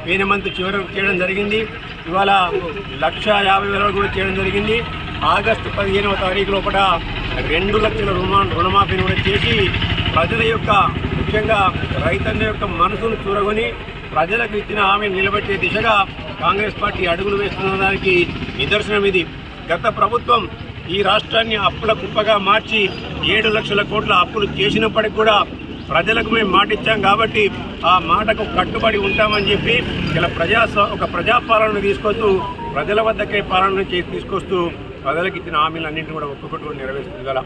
Speaker 14: పేనమంతు చివరి వరకు చేయడం జరిగింది. ఇవాళ 1,50,000 వరకు కూడా చేయడం జరిగింది. ఆగస్టు 15వ తారీఖు లోపల 2 లక్షల రుణమాఫీని కూడా చేసి ప్రజల యొక్క ముఖ్యంగా రైతన్న యొక్క మనసును చూరగొని ప్రజలకు ఇచ్చిన హామీని నిలబెట్టే దిశగా కాంగ్రెస్ పార్టీ అడుగులు వేస్తున్న దానికి నిదర్శనం ఇది. గత ప్రభుత్వం ఈ రాష్ట్రాన్ని అప్పుల కుప్పగా మార్చి 7 లక్షల కోట్ల అప్పులు చేసినప్పటికి కూడా ప్రజలకు మేము మాట ఇచ్చాం కాబట్టి ఆ మాటకు కట్టుబడి ఉంటామని చెప్పి ఇలా ఒక ప్రజాపాలన తీసుకొస్తూ ప్రజల వద్దకే పాలన తీసుకొస్తూ ప్రజలకు ఇచ్చిన హామీలన్నింటినీ కూడా ఒక్కొక్కటి నెరవేరుస్తుంది గల.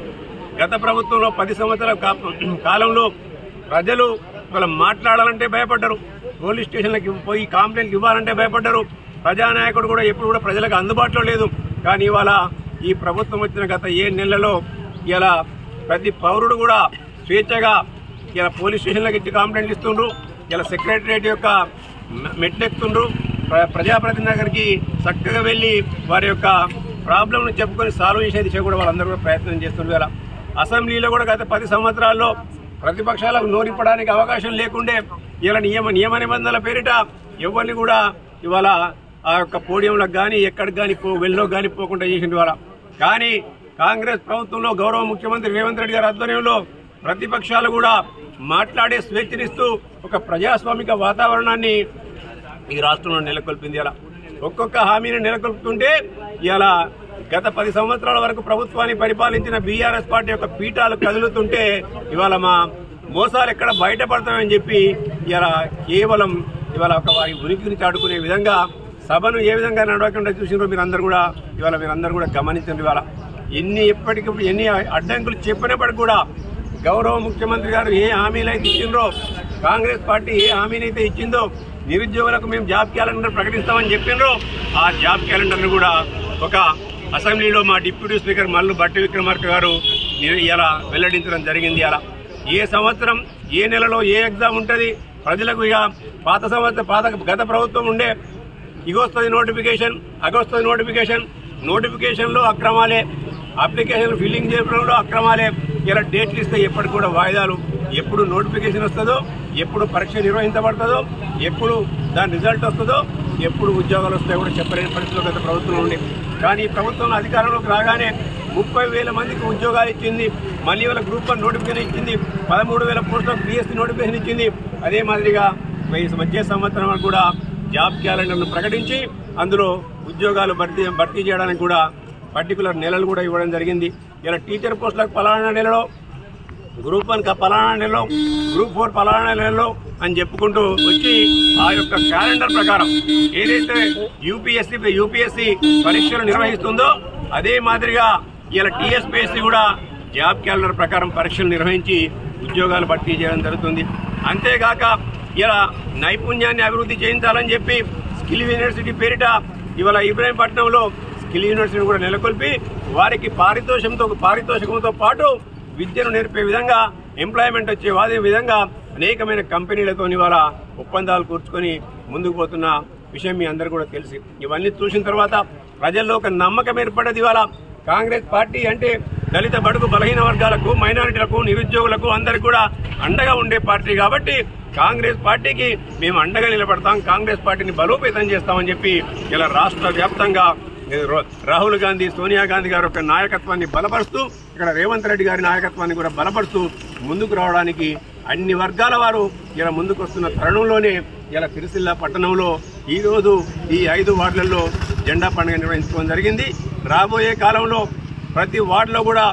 Speaker 14: గత ప్రభుత్వంలో 10 సంవత్సరాల కాలంలో ప్రజలు వాళ్ళ మాట్లాడాలంటే భయపడ్డారు, పోలీస్ స్టేషన్లకు పోయి కంప్లైంట్లు ఇవ్వాలంటే భయపడ్డారు. ప్రజానాయకుడు కూడా ఎప్పుడు కూడా ప్రజలకు అందుబాటులో లేదు. కానీ ఇవాళ ఈ ప్రభుత్వం వచ్చిన గత 7 నెలలలో ఇలా ప్రతి పౌరుడు కూడా స్వేచ్ఛగా ఇలా పోలీస్ స్టేషన్లకు ఇచ్చి కంప్లైంట్లు ఇస్తుండ్రు, ఇలా సెక్రటరియట్ యొక్క మెట్లెక్కుతుండ్రు, ప్రజాప్రతినిధి దగ్గరికి చక్కగా వెళ్ళి వారి యొక్క ప్రాబ్లంను చెప్పుకొని సాల్వ్ చేసే దిశ కూడా వాళ్ళందరూ కూడా ప్రయత్నం చేస్తుండ్రు. ఇలా అసెంబ్లీలో కూడా గత 10 సంవత్సరాల్లో ప్రతిపక్షాలకు నోరిప్పడానికి అవకాశం లేకుండే ఇలా నియమ నిబంధనల పేరిట ఎవరిని కూడా ఇవాళ ఆ యొక్క పోడియంలకు కానీ ఎక్కడికి కానీ వెళ్ళో కానీ పోకుండా చేసింది ఇవాళ. కానీ కాంగ్రెస్ ప్రభుత్వంలో గౌరవ ముఖ్యమంత్రి రేవంత్ రెడ్డి గారి ఆధ్వర్యంలో ప్రతిపక్షాలు కూడా మాట్లాడే స్వేచ్ఛనిస్తూ ఒక ప్రజాస్వామిక వాతావరణాన్ని ఈ రాష్ట్రంలో నెలకొల్పింది. ఇలా ఒక్కొక్క హామీని నెలకొల్పుతుంటే ఇలా గత 10 సంవత్సరాల వరకు ప్రభుత్వాన్ని పరిపాలించిన బీఆర్ఎస్ పార్టీ యొక్క పీఠాలు కదులుతుంటే ఇవాళ మా మోసాలు ఎక్కడ బయటపడతామని చెప్పి ఇలా కేవలం ఇవాళ ఒక వారి ఉనికిని చాటుకునే విధంగా సభను ఏ విధంగా నడవకుండా చూసినారో మీరందరూ కూడా గమనించండి. ఇవాళ ఎప్పటికప్పుడు ఎన్ని అడ్డంకులు చెప్పినప్పటికీ కూడా గౌరవ ముఖ్యమంత్రి గారు ఏ హామీలు అయితే ఇచ్చిండ్రో, కాంగ్రెస్ పార్టీ ఏ హామీని అయితే ఇచ్చిందో, నిరుద్యోగులకు మేము జాబ్ క్యాలెండర్ ప్రకటిస్తామని చెప్పిండ్రో ఆ జాబ్ క్యాలెండర్ను కూడా ఒక అసెంబ్లీలో మా డిప్యూటీ స్పీకర్ మల్లు భట్టి విక్రమార్క గారు ఇలా వెల్లడించడం జరిగింది. అలా ఏ సంవత్సరం ఏ నెలలో ఏ ఎగ్జామ్ ఉంటుంది ప్రజలకు ఇక గత ప్రభుత్వం ఉండే ఇగొస్తుంది నోటిఫికేషన్, అగొస్తుంది నోటిఫికేషన్లో అక్రమాలే, అప్లికేషన్ ఫిల్లింగ్ చేయడంలో అక్రమాలే. ఇలా డేట్లు ఇస్తే ఎప్పటికి కూడా వాయిదాలు, ఎప్పుడు నోటిఫికేషన్ వస్తుందో, ఎప్పుడు పరీక్ష నిర్వహించబడుతుందో, ఎప్పుడు దాని రిజల్ట్ వస్తుందో, ఎప్పుడు ఉద్యోగాలు వస్తాయో కూడా చెప్పలేని పరిస్థితులు గత ప్రభుత్వం ఉండి. కానీ ఈ ప్రభుత్వం అధికారంలోకి రాగానే 30,000 మందికి ఉద్యోగాలు ఇచ్చింది. మళ్ళీ వాళ్ళ గ్రూప్ 1 నోటిఫికేషన్ ఇచ్చింది. 13,000 పోస్టులకు పిఎస్సీ నోటిఫికేషన్ ఇచ్చింది. అదే మాదిరిగా వచ్చే సంవత్సరం కూడా జాబ్ క్యాలెండర్ను ప్రకటించి అందులో ఉద్యోగాలు భర్తీ చేయడానికి కూడా పర్టికులర్ నెలలు కూడా ఇవ్వడం జరిగింది. ఇలా టీచర్ పోస్టులకు పలానా నెలలో, గ్రూప్ 1 పలానా నెలలో, గ్రూప్ 4 పలానా నెలలో అని చెప్పుకుంటూ వచ్చి ఆ యొక్క క్యాలెండర్ ప్రకారం ఏదైతే యూపీఎస్సీ పరీక్షలు నిర్వహిస్తుందో అదే మాదిరిగా ఇలా టీఎస్పీఎస్సీ కూడా జాబ్ క్యాలెండర్ ప్రకారం పరీక్షలు నిర్వహించి ఉద్యోగాలు భర్తీ చేయడం జరుగుతుంది. అంతేగాక ఇలా నైపుణ్యాన్ని అభివృద్ధి చేయించాలని చెప్పి స్కిల్ యూనివర్సిటీ పేరిట ఇవాళ ఇబ్రాహీంపట్నంలో స్కిల్ యూనివర్సిటీని కూడా నెలకొల్పి వారికి పారితోషికంతో పాటు విద్యను నేర్పే విధంగా, ఎంప్లాయ్మెంట్ వచ్చే విధంగా అనేకమైన కంపెనీలతో ఇవాళ ఒప్పందాలు కూర్చుకొని ముందుకు పోతున్న విషయం మీ అందరూ కూడా తెలిసి. ఇవన్నీ చూసిన తర్వాత ప్రజల్లో ఒక నమ్మకం ఏర్పడ్డది. ఇవాళ కాంగ్రెస్ పార్టీ అంటే దళిత బడుగు బలహీన వర్గాలకు, మైనారిటీలకు, నిరుద్యోగులకు అందరికీ కూడా అండగా ఉండే పార్టీ కాబట్టి కాంగ్రెస్ పార్టీకి మేము అండగా నిలబడతాం, కాంగ్రెస్ పార్టీని బలోపేతం చేస్తామని చెప్పి ఇలా రాష్ట్ర వ్యాప్తంగా రాహుల్ గాంధీ, సోనియా గాంధీ గారి యొక్క నాయకత్వాన్ని బలపరుస్తూ, ఇక్కడ రేవంత్ రెడ్డి గారి నాయకత్వాన్ని కూడా బలపరుస్తూ ముందుకు రావడానికి అన్ని వర్గాల వారు ఇలా ముందుకు వస్తున్న తరుణంలోనే ఇలా సిరిసిల్ల పట్టణంలో ఈరోజు ఈ 5 వార్డులలో జెండా పండుగ నిర్వహించుకోవడం జరిగింది. రాబోయే కాలంలో ప్రతి వార్డులో కూడా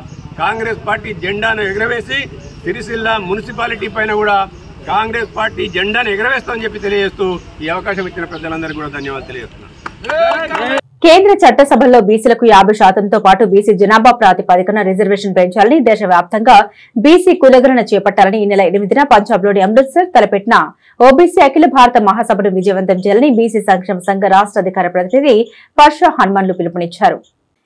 Speaker 14: కాంగ్రెస్ పార్టీ జెండాను ఎగరవేసి సిరిసిల్ల మున్సిపాలిటీ పైన కూడా కాంగ్రెస్ పార్టీ జెండాను ఎగరవేస్తామని చెప్పి తెలియజేస్తూ ఈ అవకాశం ఇచ్చిన ప్రజలందరికీ కూడా ధన్యవాదాలు తెలియజేస్తున్నాను.
Speaker 1: కేంద్ర చట్టసభల్లో బీసీలకు 50%తో పాటు బీసీ జనాభా ప్రాతిపదికన రిజర్వేషన్ పెంచాలని, దేశవ్యాప్తంగా బీసీ కులగణన చేపట్టాలని ఈ నెల 8న పంజాబ్లోని అమృత్సర్ తలపెట్టిన ఓబీసీ అఖిల భారత మహాసభను విజయవంతం చేయాలని బీసీ సంక్షేమ సంఘ రాష్ట్ర అధికార ప్రతినిధి పర్షా హనుమాన్లు పిలుపునిచ్చారు.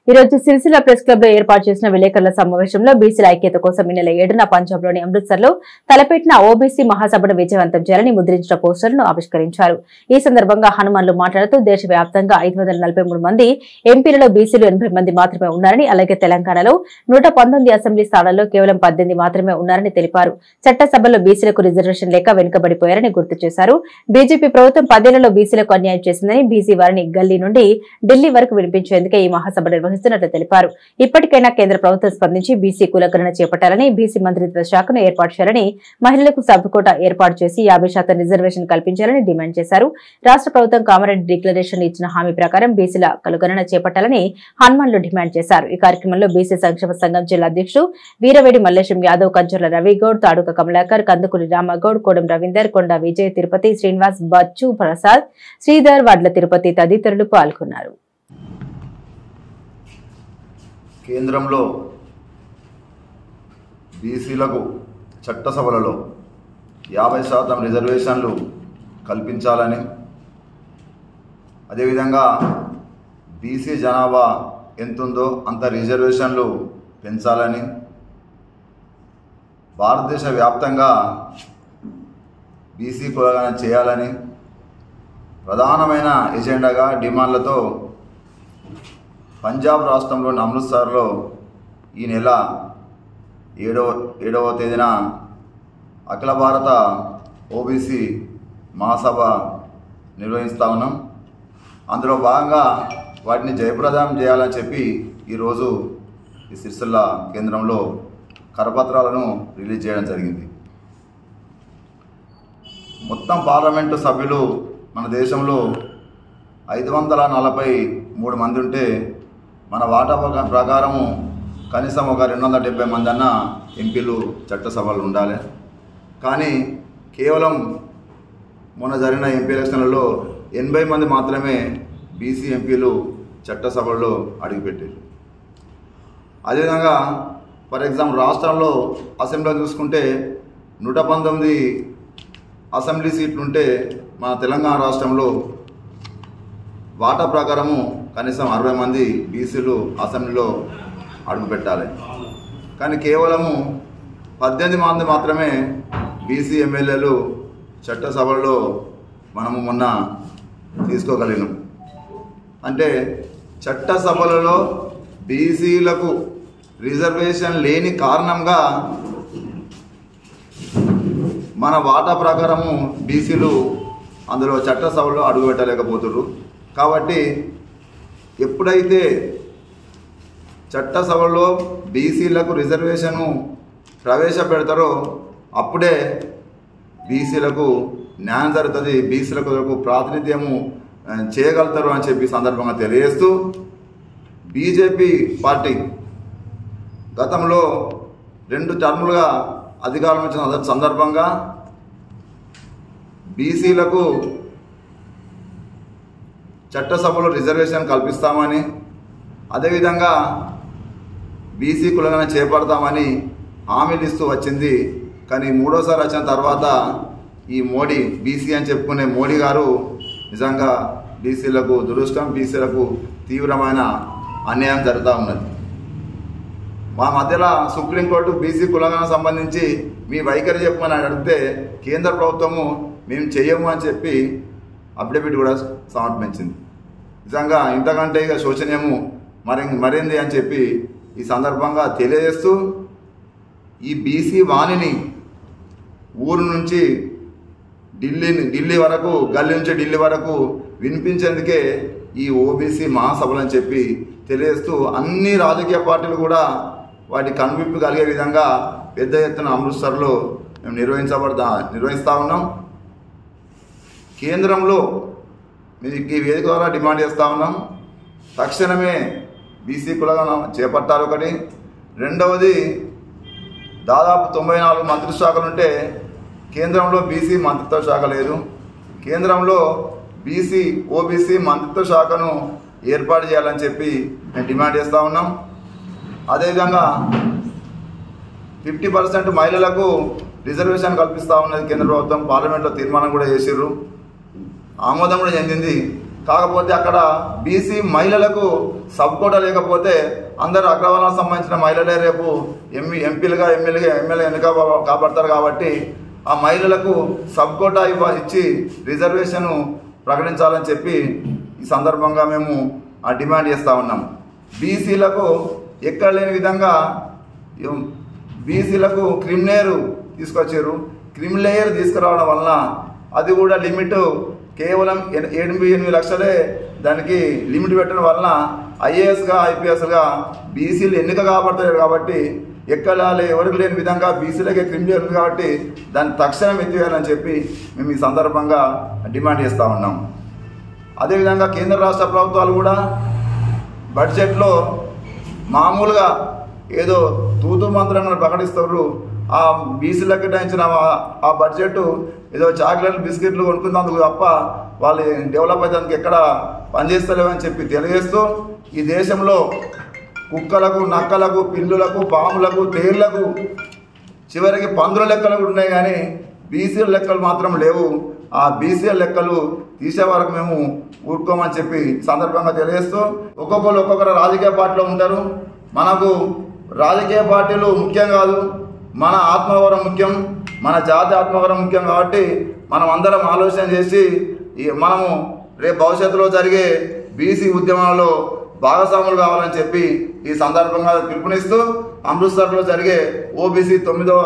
Speaker 1: ఈ రోజు సిరిసిల్ల ప్రెస్ క్లబ్ లో ఏర్పాటు చేసిన విలేకరుల సమావేశంలో బీసీల ఐక్యత కోసం ఈ నెల 7న పంజాబ్లోని అమృత్సర్ లో తలపెట్టిన ఓబీసీ మహాసభను విజయవంతం చేయాలని ముద్రించిన పోస్టర్లను ఆవిష్కరించారు. ఈ సందర్భంగా హనుమాన్లు మాట్లాడుతూ దేశవ్యాప్తంగా 543 మంది ఎంపీలలో బీసీలు 80 మంది మాత్రమే ఉన్నారని, అలాగే తెలంగాణలో 119 అసెంబ్లీ స్థానాల్లో కేవలం 18 మాత్రమే ఉన్నారని తెలిపారు. చట్టసభలో బీసీలకు రిజర్వేషన్ లేక వెనుకబడిపోయారని గుర్తు చేశారు. బీజేపీ ప్రభుత్వం 10 ఏళ్లలో బీసీలకు అన్యాయం చేసిందని, బీసీ వారిని గల్లీ నుండి ఢిల్లీ వరకు వినిపించేందుకే ఈ మహాసభ నిర్వహిస్తున్నట్లు తెలిపారు. ఇప్పటికైనా కేంద్ర ప్రభుత్వం స్పందించి బీసీ కులగణన చేపట్టాలని, బీసీ మంత్రిత్వ శాఖను ఏర్పాటు చేయాలని, మహిళలకు సబ్ కోటా ఏర్పాటు చేసి 50% రిజర్వేషన్ కల్పించాలని డిమాండ్ చేశారు. రాష్ట్ర ప్రభుత్వం కామారెడ్డి డిక్లరేషన్ ఇచ్చిన హామీ ప్రకారం బీసీల కులగణన చేపట్టాలని హనుమాన్లు డిమాండ్ చేశారు. ఈ కార్యక్రమంలో బీసీ సంక్షేమ సంఘం జిల్లా అధ్యక్షుడు వీరవేడి మల్లేశం యాదవ్, కంచర్ల రవిగౌడ్, తాడుక కమలాకర్, కందుకూరి రామగౌడ్, కోడం రవీందర్, కొండ విజయ్, తిరుపతి శ్రీనివాస్, బచ్చు ప్రసాద్, శ్రీధర్, వడ్ల తిరుపతి తదితరులు పాల్గొన్నారు.
Speaker 15: కేంద్రంలో బీసీలకు చట్టసభలలో 50% రిజర్వేషన్లు కల్పించాలని, అదేవిధంగా బీసీ జనాభా ఎంతుందో అంత రిజర్వేషన్లు పెంచాలని, భారతదేశ వ్యాప్తంగా బీసీ కులగణన చేయాలని ప్రధానమైన ఎజెండాగా డిమాండ్లతో పంజాబ్ రాష్ట్రంలోని అమృత్సర్లో ఈ నెల 7వ తేదీన అఖిల భారత ఓబీసీ మహాసభ నిర్వహిస్తూ ఉన్నాం. అందులో భాగంగా వాటిని జయప్రదం చేయాలని చెప్పి ఈరోజు ఈ సిరిసిల్ల కేంద్రంలో కరపత్రాలను రిలీజ్ చేయడం జరిగింది. మొత్తం పార్లమెంటు సభ్యులు మన దేశంలో 543 మంది ఉంటే మన వాటా ప్రకారము కనీసం ఒక 270 మంది అన్న ఎంపీలు చట్టసభలు ఉండాలి. కానీ కేవలం మొన్న జరిగిన ఎంపీ ఎలక్షన్లలో 80 మంది మాత్రమే బీసీ ఎంపీలు చట్టసభల్లో అడుగుపెట్టారు. అదేవిధంగా ఫర్ ఎగ్జాంపుల్ రాష్ట్రంలో అసెంబ్లీలో చూసుకుంటే 119 అసెంబ్లీ సీట్లుంటే మన తెలంగాణ రాష్ట్రంలో వాటా ప్రకారము కనీసం 60 మంది బీసీలు అసెంబ్లీలో అడుగుపెట్టాలి. కానీ కేవలము 18 మంది మాత్రమే బీసీ ఎమ్మెల్యేలు చట్టసభల్లో మనము మొన్న తీసుకోగలిగినాం. అంటే చట్టసభలలో బీసీలకు రిజర్వేషన్ లేని కారణంగా మన వాటా ప్రకారము బీసీలు అందులో చట్టసభలో అడుగుపెట్టలేకపోతున్నారు. కాబట్టి ఎప్పుడైతే చట్టసభలో బీసీలకు రిజర్వేషను ప్రవేశపెడతారో అప్పుడే బీసీలకు న్యాయం జరుగుతుంది, బీసీలకు ప్రాతినిధ్యము చేయగలుగుతారు అని చెప్పి సందర్భంగా తెలియజేస్తూ, బీజేపీ పార్టీ గతంలో 2 టర్ములుగా అధికారం వచ్చిన సందర్భంగా బీసీలకు చట్టసభలో రిజర్వేషన్ కల్పిస్తామని, అదేవిధంగా బీసీ కులంగా చేపడతామని హామీలు ఇస్తూ వచ్చింది. కానీ మూడోసారి వచ్చిన తర్వాత ఈ మోడీ, బీసీ అని చెప్పుకునే మోడీ గారు నిజంగా బీసీలకు దురదృష్టం, బీసీలకు తీవ్రమైన అన్యాయం జరుగుతూ ఉన్నది. మా మధ్యలో సుప్రీంకోర్టు బీసీ కులంగా సంబంధించి మీ వైఖరి చెప్పమని అడిగితే కేంద్ర ప్రభుత్వము మేము చెయ్యము అని చెప్పి అఫిడవిట్ కూడా సమర్పించింది. నిజంగా ఇంతకంటే ఇక శోచనీయము మరింది అని చెప్పి ఈ సందర్భంగా తెలియజేస్తూ, ఈ బీసీ వాణిని ఊరు నుంచి ఢిల్లీ వరకు, గల్లీ నుంచి ఢిల్లీ వరకు వినిపించేందుకే ఈ ఓబీసీ మహాసభలు అని చెప్పి తెలియజేస్తూ, అన్ని రాజకీయ పార్టీలు కూడా వాటి కనువిప్పు కలిగే విధంగా పెద్ద ఎత్తున అమృత్సర్లో మేము నిర్వహిస్తూ ఉన్నాం. కేంద్రంలో మీకు ఈ వేదిక ద్వారా డిమాండ్ చేస్తూ ఉన్నాం, తక్షణమే బీసీ కులంగా చేపట్టాలి. ఒకటి. రెండవది, దాదాపు 94 మంత్రిత్వ శాఖలు ఉంటే కేంద్రంలో బీసీ మంత్రిత్వ శాఖ లేదు. కేంద్రంలో బీసీ ఓబీసీ మంత్రిత్వ శాఖను ఏర్పాటు చేయాలని చెప్పి మేము డిమాండ్ చేస్తూ ఉన్నాం. అదేవిధంగా 50% మహిళలకు రిజర్వేషన్ కల్పిస్తూ ఉన్నది కేంద్ర ప్రభుత్వం. పార్లమెంట్లో తీర్మానం కూడా చేసిర్రు, ఆమోదం కూడా చెందింది. కాకపోతే అక్కడ బీసీ మహిళలకు సబ్ కోటా లేకపోతే అందరూ అగ్రవర్ణాలకు సంబంధించిన మహిళలే రేపు ఎంపీలుగా ఎమ్మెల్యే ఎన్నిక కాబడతారు. కాబట్టి ఆ మహిళలకు సబ్ కోటా ఇచ్చి రిజర్వేషన్ ప్రకటించాలని చెప్పి ఈ సందర్భంగా మేము డిమాండ్ చేస్తూ ఉన్నాం. బీసీలకు ఎక్కడ లేని విధంగా బీసీలకు క్రిమిలేయర్ తీసుకొచ్చారు. క్రిమిలేయర్ తీసుకురావడం వలన అది కూడా లిమిట్ కేవలం 8 లక్షలే దానికి లిమిట్ పెట్టడం వలన ఐఏఎస్గా ఐపీఎస్గా బీసీలు ఎన్నిక కాబడతారు. కాబట్టి ఎక్కడ ఎవరికి లేని విధంగా బీసీలకే క్రిమిలేయర్ ఉంది. కాబట్టి దాన్ని తక్షణం ఎత్తివేయాలని చెప్పి మేము ఈ సందర్భంగా డిమాండ్ చేస్తూ ఉన్నాం. అదేవిధంగా కేంద్ర రాష్ట్ర ప్రభుత్వాలు కూడా బడ్జెట్లో మామూలుగా ఏదో తూతూ మంత్రంగా ప్రకటిస్తారు. ఆ బీసీలకు కేటాయించిన ఆ బడ్జెట్ ఏదో చాక్లెట్లు బిస్కెట్లు కొనుక్కున్నందుకు తప్ప వాళ్ళు డెవలప్ అయ్యేందుకు ఎక్కడ పనిచేస్తలేవని చెప్పి తెలియజేస్తూ, ఈ దేశంలో కుక్కలకు, నక్కలకు, పిల్లులకు, పాములకు, తేళ్లకు, చివరికి పందుల లెక్కలు కూడా ఉన్నాయి. కానీ బీసీల లెక్కలు మాత్రం లేవు. ఆ బీసీల లెక్కలు తీసే వరకు మేము ఊరుకోమని చెప్పి సందర్భంగా తెలియజేస్తూ, ఒక్కొక్కరు రాజకీయ పార్టీలో ఉంటారు. మనకు రాజకీయ పార్టీలు ముఖ్యం కాదు, మన ఆత్మగౌరవం ముఖ్యం, మన జాతి ఆత్మగౌరవం ముఖ్యం. కాబట్టి మనం అందరం ఆలోచన చేసి మనము రేపు భవిష్యత్తులో జరిగే బీసీ ఉద్యమాలలో భాగస్వాములు కావాలని చెప్పి ఈ సందర్భంగా పిలుపునిస్తూ, అమృత్సర్లో జరిగే ఓబీసీ 9వ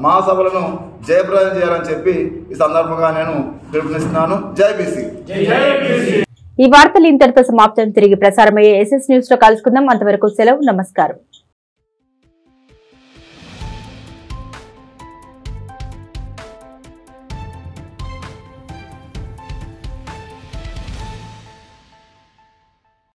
Speaker 15: మహాసభలను జయప్రదం చేయాలని చెప్పి ఈ సందర్భంగా నేను పిలుపునిస్తున్నాను. జై బీసీ.
Speaker 1: ఈ వార్తలు ఇంతటితో సమాప్తం. తిరిగి ప్రసారమయ్యే ఎస్ఎస్ న్యూస్ లో కలుసుకుందాం. అంతవరకు సెలవు. నమస్కారం.